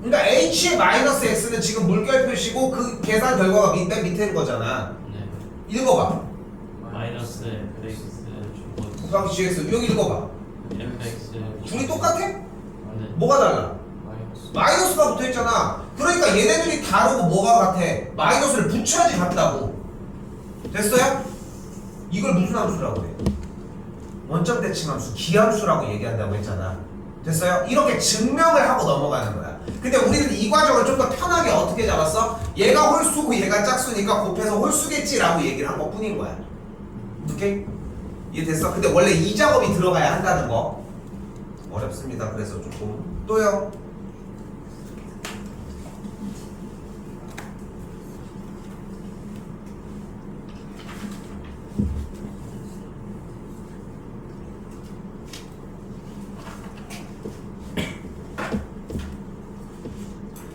[SPEAKER 1] 그러니까 h의 마이너스 x는 지금 물결 표시고 그 계산 결과가 맨 밑에인 거잖아.
[SPEAKER 2] 네.
[SPEAKER 1] 읽어봐.
[SPEAKER 2] 마이너스 fx 주고
[SPEAKER 1] 곱하기 gx. 여기 읽어봐.
[SPEAKER 2] fx.
[SPEAKER 1] 둘이 똑같아?
[SPEAKER 2] 네.
[SPEAKER 1] 뭐가 달라?
[SPEAKER 4] 마이너스
[SPEAKER 1] 마이너스가 붙어있잖아. 그러니까 얘네들이 다르고 뭐가 같아? 마이너스를 붙여야지 같다고. 됐어요? 이걸 무슨 함수라고 해? 원점 대칭 함수, 기함수라고 얘기한다고 했잖아. 됐어요? 이렇게 증명을 하고 넘어가는 거야. 근데 우리는 이 과정을 좀 더 편하게 어떻게 잡았어? 얘가 홀수고 얘가 짝수니까 곱해서 홀수겠지라고 얘기를 한 것 뿐인 거야. 오케이? 이해됐어? 근데 원래 이 작업이 들어가야 한다는 거. 어렵습니다. 그래서 조금. 또요?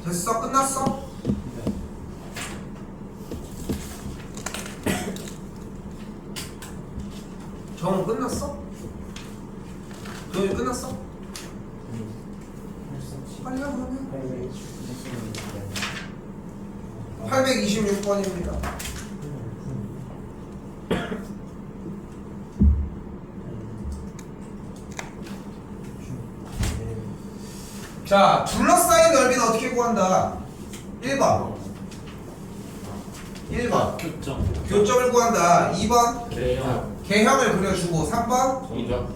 [SPEAKER 1] 됐어? 끝났어? 정은 끝났어? 도현이 끝났어? 빨리 하 그러면. 826번입니다. 자, 둘러싸인 넓이는 어떻게 구한다? 1번 1번
[SPEAKER 4] 교점.
[SPEAKER 1] 교점을 구한다. 2번
[SPEAKER 3] 개형.
[SPEAKER 1] 개형을 그려주고 3번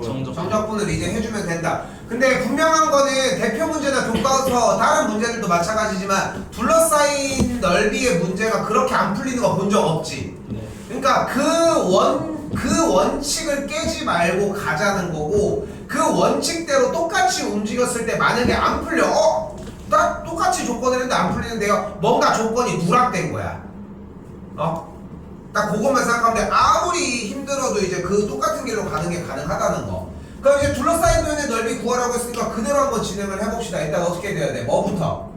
[SPEAKER 2] 정적.
[SPEAKER 1] 정적분을 이제 해주면 된다. 근데 분명한 거는 대표 문제나 교과서 다른 문제들도 마찬가지지만 둘러싸인 넓이의 문제가 그렇게 안 풀리는 거 본 적 없지.
[SPEAKER 2] 네.
[SPEAKER 1] 그러니까 그 원칙을 깨지 말고 가자는 거고, 그 원칙대로 똑같이 움직였을 때 만약에 안 풀려, 딱 똑같이 조건을 했는데 안 풀리는데요, 뭔가 조건이 누락된 거야. 딱 그것만 생각하면 돼. 아무리 힘들어도 이제 그 똑같은 길로 가는 게 가능하다는 거. 그럼 이제 둘러싸인 면의 넓이 구하라고 했으니까 그대로 한번 진행을 해봅시다. 일단 어떻게 돼야 돼? 뭐부터?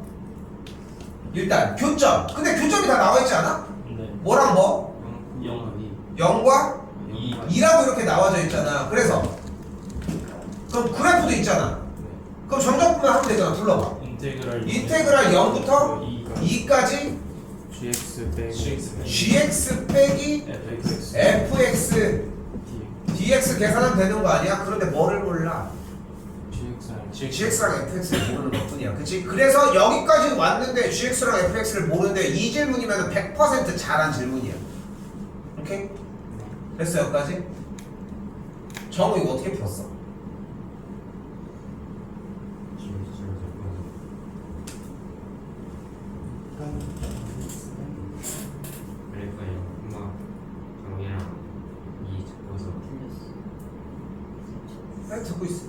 [SPEAKER 1] 일단 교점. 근데 교점이 다 나와 있지 않아?
[SPEAKER 2] 네.
[SPEAKER 1] 뭐랑 뭐?
[SPEAKER 2] 0이
[SPEAKER 1] 0과
[SPEAKER 2] 2.
[SPEAKER 1] 2라고 이렇게 나와져 있잖아. 그래서 그럼 그래프도 있잖아. 그럼 정적분만 하면 되잖아. 불러봐. 인테그랄 0부터 2까지
[SPEAKER 4] GX 빼기
[SPEAKER 1] gx 빼기
[SPEAKER 2] fx
[SPEAKER 1] fx
[SPEAKER 4] D
[SPEAKER 1] dx 계산하면 되는 거 아니야? 그런데 뭐를 몰라?
[SPEAKER 4] GX랑
[SPEAKER 1] gx랑 fx를 모르는 것뿐이야. 그치? 그래서 여기까지 왔는데 gx랑 fx를 모르는데 이 질문이면 100% 잘한 질문이야. 오케이? 됐어 여기까지? 정우 이거 어떻게 풀었어?
[SPEAKER 5] 그러니까요. 엄마 정이랑 이 적어서
[SPEAKER 1] 네, 듣고 있어.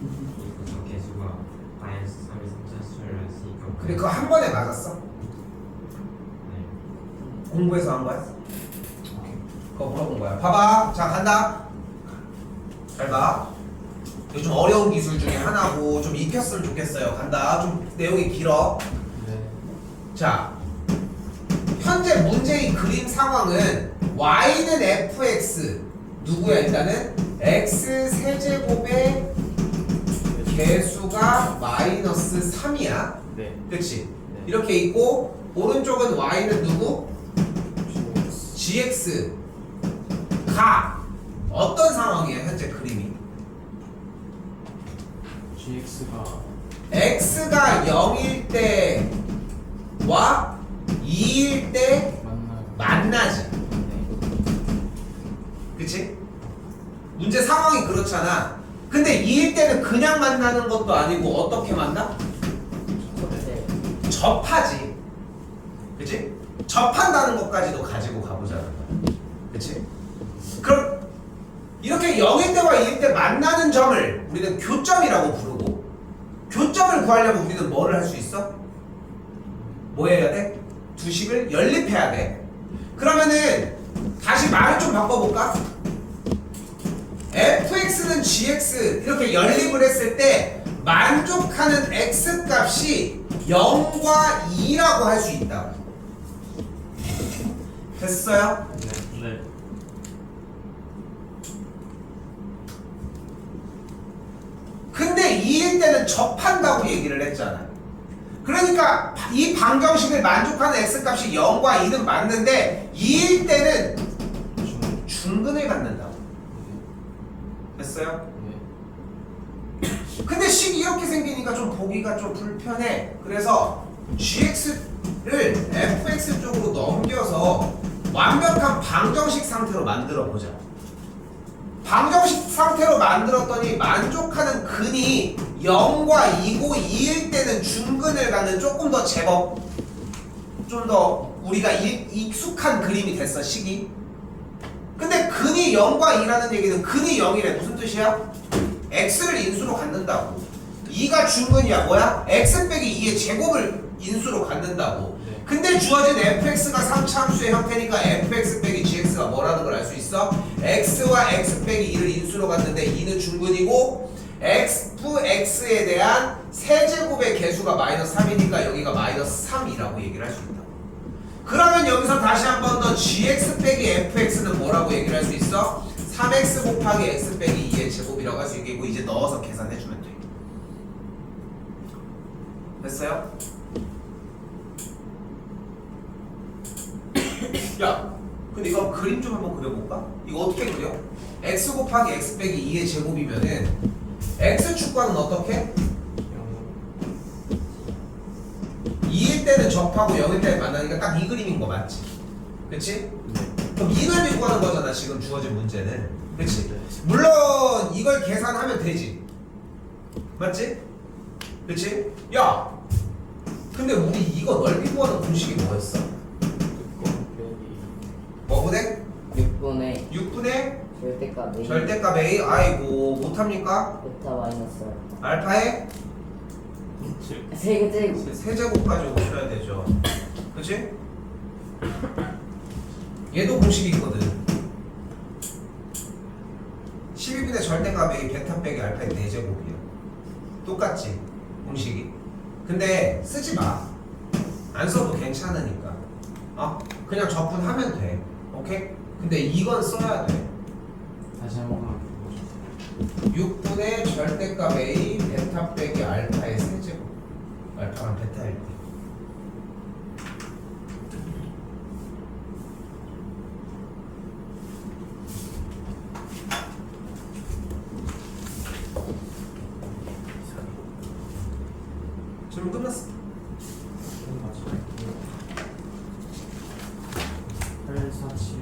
[SPEAKER 5] 이것도 개수가 마이너스 3이 3차수를 했으니까.
[SPEAKER 1] 그래 그거 한 번에 맞았어?
[SPEAKER 5] 네.
[SPEAKER 1] 공부해서 한 거야? 오케이. 그거 물어본 거야. 봐봐. 자 간다. 잘 봐. 이거 좀 어려운 기술 중에 하나고 좀 익혔으면 좋겠어요. 간다. 좀 내용이 길어.
[SPEAKER 2] 네.
[SPEAKER 1] 자, 현재 문제의 그림 상황은 y는 fx 누구야 일단은 x 세제곱의 개수가 마이너스 3이야.
[SPEAKER 2] 네.
[SPEAKER 1] 그치?
[SPEAKER 2] 네.
[SPEAKER 1] 이렇게 있고 오른쪽은 y는 누구? gx가 어떤 상황이에요 현재 그림이?
[SPEAKER 4] GX가
[SPEAKER 1] x가 0일 때와 2일 때
[SPEAKER 4] 만나요.
[SPEAKER 1] 만나지. 그치? 문제 상황이 그렇잖아. 근데 2일 때는 그냥 만나는 것도 아니고 어떻게 만나?
[SPEAKER 3] 네.
[SPEAKER 1] 접하지. 그치? 접한다는 것까지도 가지고 가보자는 거야. 그치? 그럼 이렇게 0일 때와 2일 때 만나는 점을 우리는 교점이라고 부르고, 교점을 구하려면 우리는 뭐를 할 수 있어? 뭐 해야 돼? 두 식을 연립해야 돼. 그러면은 다시 말을 좀 바꿔볼까? fx는 gx 이렇게 연립을 했을 때 만족하는 x 값이 0과 2라고 할 수 있다. 됐어요?
[SPEAKER 2] 네.
[SPEAKER 1] 근데 2일 때는 접한다고 얘기를 했잖아. 그러니까 이 방정식을 만족하는 x값이 0과 2는 맞는데 2일 때는 중근을 갖는다고. 됐어요? 근데 식이 이렇게 생기니까 좀 보기가 좀 불편해. 그래서 gx를 fx 쪽으로 넘겨서 완벽한 방정식 상태로 만들어 보자. 방정식 상태로 만들었더니 만족하는 근이 0과 2고 2일 때는 중근을 갖는 조금 더 제법 좀 더 우리가 익숙한 그림이 됐어 식이. 근데 근이 0과 2라는 얘기는 근이 0이래. 무슨 뜻이야? x를 인수로 갖는다고. 2가 중근이야. 뭐야? x 빼기 2의 제곱을 인수로 갖는다고.
[SPEAKER 2] 네.
[SPEAKER 1] 근데 주어진 fx가 3차함수의 형태니까 fx 빼기 gx가 뭐라는 걸 알 수 있어? x와 x 빼기 2를 인수로 갖는데 2는 중근이고 fx에 대한 세제곱의 개수가 마이너스 3이니까 여기가 마이너스 3이라고 얘기를 할 수 있다. 그러면 여기서 다시 한 번 더 gx 빼기 fx는 뭐라고 얘기를 할 수 있어? 3x 곱하기 x 빼기 2의 제곱이라고 할 수 있겠고 이제 넣어서 계산해주면 돼. 됐어요? 야, 근데 이거 그림 좀 한번 그려볼까? 이거 어떻게 그려? x 곱하기 x 빼기 2의 제곱이면은 x축과는 어떻게? 2일 때는 접하고 0일 때는 만나니까 딱 이 그림인 거 맞지? 그치?
[SPEAKER 4] 네.
[SPEAKER 1] 그럼 이 넓이 구하는 거잖아 지금 주어진 문제는. 그치?
[SPEAKER 4] 네.
[SPEAKER 1] 물론 이걸 계산하면 되지. 맞지? 그치? 야! 근데 우리 이거 넓이 구하는 공식이 뭐였어? 뭐분의?
[SPEAKER 3] 6분의
[SPEAKER 1] 6분의
[SPEAKER 3] 절대값 A
[SPEAKER 1] 절대값 A. 아이고 못합니까?
[SPEAKER 3] 베타 마이너스
[SPEAKER 1] 알파의
[SPEAKER 3] 세제곱
[SPEAKER 1] 세제곱까지 오셔야 되죠. 그치? 얘도 공식이 있거든. 12분의 절대값 A 베타 빼기 알파의 4제곱이야. 똑같지? 공식이. 근데 쓰지 마. 안 써도 괜찮으니까. 그냥 적분하면 돼. 오케이? 근데 이건 써야 돼.
[SPEAKER 4] 다시 한번
[SPEAKER 1] 6분의 절대값 A 베타 빼기 알파의 세제곱. 알파랑 베타일 때. 질문 끝났어.
[SPEAKER 4] 847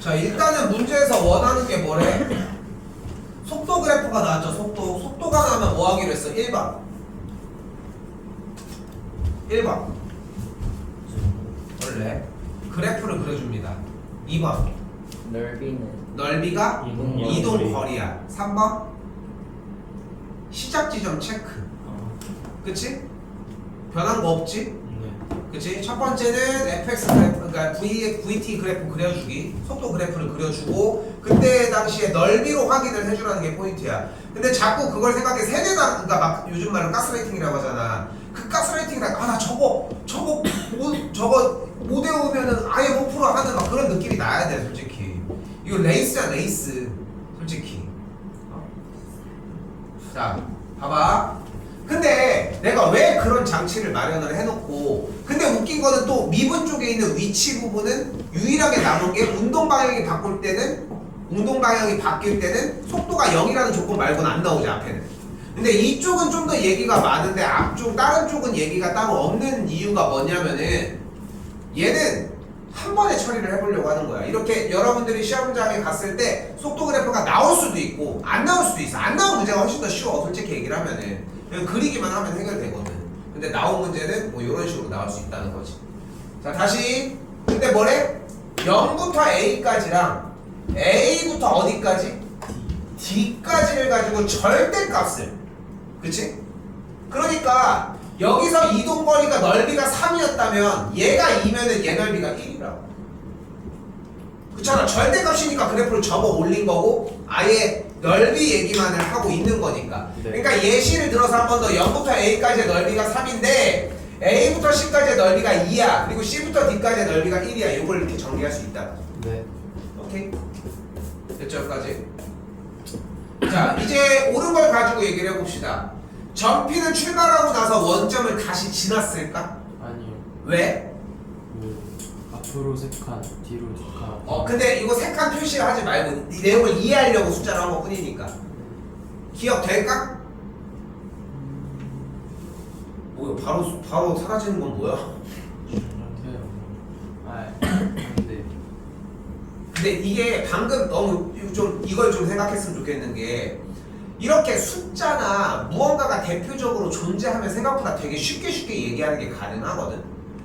[SPEAKER 1] 자, 일단은 문제에서 원하는 게 뭐래? 속도 그래프가 나왔죠. 속도가 나오면 뭐 하기로 했어? 1번 원래 그래프를 그려줍니다. 2번
[SPEAKER 3] 넓이는
[SPEAKER 1] 넓이가
[SPEAKER 2] 이동
[SPEAKER 1] 이동 거리야. 3번 시작 지점 체크. 그치? 변한 거 없지?
[SPEAKER 2] 네.
[SPEAKER 1] 그치? 첫 번째는 fx 그래프, 그러니까 vt 그래프 그려주기, 속도 그래프를 그려주고 그때 당시에 넓이로 확인을 해주라는 게 포인트야. 근데 자꾸 그걸 생각해. 세대당, 그러니까 막 요즘 말로 가스라이팅이라고 하잖아. 그 가스라이팅이라 나 저거 못 외우면은 아예 못 풀어 하는 막 그런 느낌이 나야 돼. 솔직히 이거 레이스야 레이스. 솔직히. 자, 봐봐. 근데 내가 왜 그런 장치를 마련을 해놓고, 근데 웃긴 거는 또 미분 쪽에 있는 위치 부분은 유일하게 남은 게 운동 방향이 바뀔 때는 속도가 0이라는 조건 말고는 안 나오지 앞에는. 근데 이쪽은 좀 더 얘기가 많은데 앞쪽 다른 쪽은 얘기가 따로 없는 이유가 뭐냐면은 얘는 한 번에 처리를 해보려고 하는 거야. 이렇게 여러분들이 시험장에 갔을 때 속도 그래프가 나올 수도 있고 안 나올 수도 있어. 안 나온 문제가 훨씬 더 쉬워. 솔직히 얘기를 하면은 그냥 그리기만 하면 해결되거든. 근데 나온 문제는 뭐 이런 식으로 나올 수 있다는 거지. 자, 다시. 근데 뭐래? 0부터 A까지랑 A부터 어디까지? D까지를 가지고 절대값을, 그치? 그러니까 여기서 이동거리가 넓이가 3이었다면 얘가 2면은 얘 넓이가 1이라고. 그렇잖아. 절대값이니까 그래프를 접어 올린 거고 아예 넓이 얘기만을 하고 있는 거니까.
[SPEAKER 4] 네.
[SPEAKER 1] 그러니까 예시를 들어서 한 번 더 0부터 A까지의 넓이가 3인데 A부터 C까지의 넓이가 2야. 그리고 C부터 D까지의 넓이가 1이야. 이걸 이렇게 정리할 수 있다.
[SPEAKER 4] 네.
[SPEAKER 1] 오케이? 됐죠? 여기까지? 자, 이제 옳은 걸 가지고 얘기를 해봅시다. 전피는 출발하고 나서 원점을 다시 지났을까?
[SPEAKER 4] 아니요.
[SPEAKER 1] 왜?
[SPEAKER 4] 앞으로 3칸 뒤로 2칸
[SPEAKER 1] 근데 이거 3칸 표시를 하지 말고 이 내용을 이해하려고 숫자로 한 것 뿐이니까. 기억될까? 뭐야, 바로 사라지는 건 뭐야?
[SPEAKER 4] 근데
[SPEAKER 1] 근데 이게 방금 너무 이걸 좀 생각했으면 좋겠는 게, 이렇게 숫자나 무언가가 대표적으로 존재하면 생각보다 되게 쉽게 얘기하는 게 가능하거든.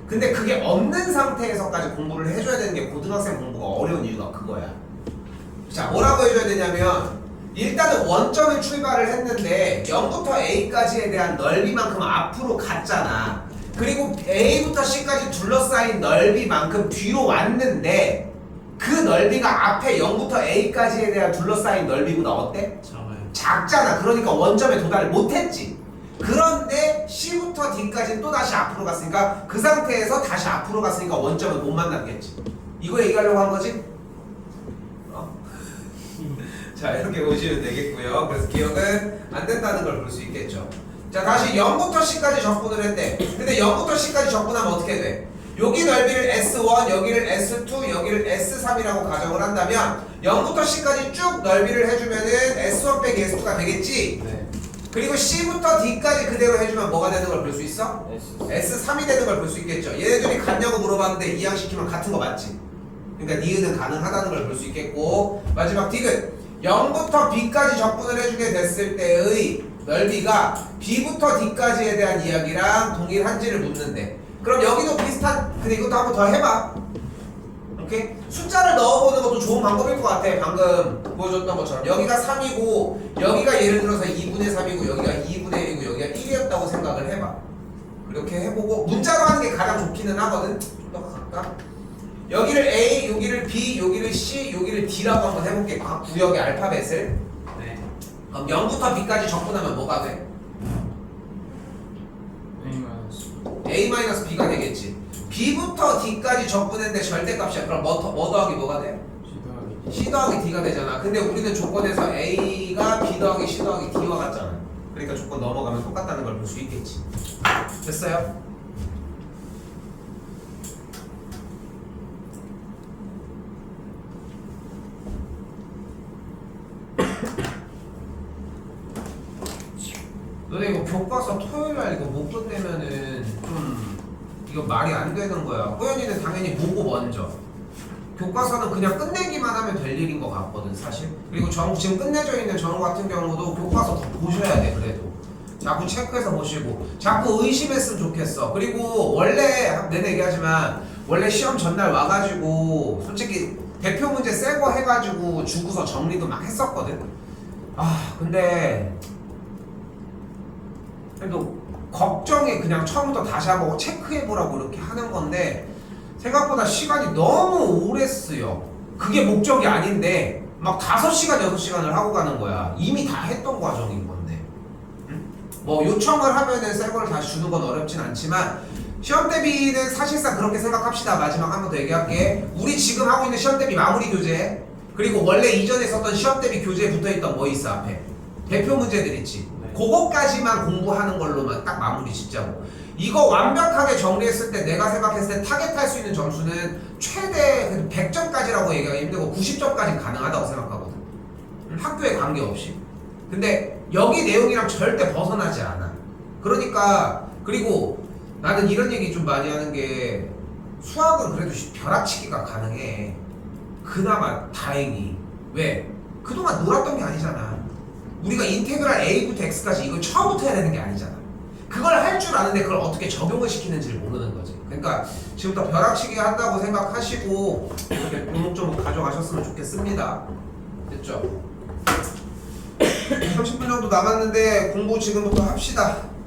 [SPEAKER 1] 근데 그게 없는 상태에서까지 공부를 해줘야 되는 게 고등학생 공부가 어려운 이유가 그거야. 자, 뭐라고 해줘야 되냐면 일단은 원점을 출발을 했는데 0부터 A까지에 대한 넓이만큼 앞으로 갔잖아. 그리고 A부터 C까지 둘러싸인 넓이만큼 뒤로 왔는데 그 넓이가 앞에 0부터 A까지에 대한 둘러싸인 넓이보다 어때?
[SPEAKER 2] 작아요.
[SPEAKER 1] 작잖아. 그러니까 원점에 도달을 못했지. 그런데 C부터 D까지는 또 다시 앞으로 갔으니까 그 상태에서 다시 앞으로 갔으니까 원점을 못 만나겠지. 이거 얘기하려고 한 거지? 자, 이렇게 보시면 되겠고요. 그래서 기억은 안 된다는 걸 볼 수 있겠죠. 자, 다시 0부터 C까지 적분을 했대. 근데 0부터 C까지 적분하면 어떻게 돼? 여기 넓이를 S1, 여기를 S2, 여기를 S3이라고 가정을 한다면 0부터 C까지 쭉 넓이를 해주면은 S1 빼기 S2가 되겠지?
[SPEAKER 4] 네.
[SPEAKER 1] 그리고 C부터 D까지 그대로 해주면 뭐가 되는 걸 볼 수 있어? S3이 되는 걸 볼 수 있겠죠. 얘네들이 같냐고 물어봤는데 이항시키면 같은 거 맞지? 그러니까 니은은 가능하다는 걸 볼 수 있겠고, 마지막 디귿 0부터 B까지 적분을 해주게 됐을 때의 넓이가 B부터 D까지에 대한 이야기랑 동일한지를 묻는데, 그럼 여기도 비슷한, 근데 이것도 한번 더 해봐. 오케이? 숫자를 넣어보는 것도 좋은 방법일 것 같아. 방금 보여줬던 것처럼 여기가 3이고 여기가 예를 들어서 2분의 3이고 여기가 2분의 1이고 여기가 1이었다고 생각을 해봐. 그렇게 해보고 문자로 하는 게 가장 좋기는 하거든. 좀 더 갈까? 여기를 A, 여기를 B, 여기를 C, 여기를 D라고 한번 해볼게. 각 구역의 알파벳을.
[SPEAKER 5] 네.
[SPEAKER 1] 그럼 0부터 B까지 적분하면 뭐가 돼? A-B가 되겠지. B부터 D까지 적분했는데 절대값이야. 그럼 뭐 더하기 뭐가 돼? C 더하기 D가 되잖아. 근데 우리는 조건에서 A가 B 더하기 C 더하기 D와 같잖아. 그러니까 조건 넘어가면 똑같다는 걸 볼 수 있겠지. 됐어요? 너네 이거 교과서 토요일날 이거 못 끝내면은 좀 이거 말이 안 되는 거야. 호연이는 당연히 보고 먼저. 교과서는 그냥 끝내기만 하면 될 일인 것 같거든 사실. 그리고 지금 끝내져 있는 정우 같은 경우도 교과서 다 보셔야 돼. 그래도 자꾸 체크해서 보시고 자꾸 의심했으면 좋겠어. 그리고 원래 내내 얘기하지만 원래 시험 전날 와가지고 솔직히 대표 문제 새 거 해가지고 주고서 정리도 막 했었거든. 아 근데 그래도 걱정이 그냥 처음부터 다시 한번 체크해보라고 이렇게 하는 건데 생각보다 시간이 너무 오래 쓰여. 그게 목적이 아닌데 막 5시간, 6시간을 하고 가는 거야. 이미 다 했던 과정인 건데. 응? 뭐 요청을 하면은 새 거를 다시 주는 건 어렵진 않지만 시험 대비는 사실상 그렇게 생각합시다. 마지막 한 번 더 얘기할게. 우리 지금 하고 있는 시험 대비 마무리 교재, 그리고 원래 이전에 썼던 시험 대비 교재에 붙어있던 뭐 있어 앞에? 대표 문제들 있지. 그거까지만 공부하는 걸로만 딱 마무리 짓자고. 이거 완벽하게 정리했을 때 내가 생각했을 때 타겟할 수 있는 점수는 최대 100점까지라고 얘기하기 힘들고 90점까지 가능하다고 생각하거든. 학교에 관계없이. 근데 여기 내용이랑 절대 벗어나지 않아. 그러니까 그리고 나는 이런 얘기 좀 많이 하는 게 수학은 그래도 벼락치기가 가능해. 그나마 다행히. 왜? 그동안 놀았던 게 아니잖아. 우리가 인테그랄 A부터 X까지 이걸 처음부터 해야 되는 게 아니잖아. 그걸 할 줄 아는데 그걸 어떻게 적용을 시키는지를 모르는 거지. 그러니까 지금부터 벼락치기 한다고 생각하시고 이렇게 조목조목 가져가셨으면 좋겠습니다. 됐죠? 30분 정도 남았는데 공부 지금부터 합시다.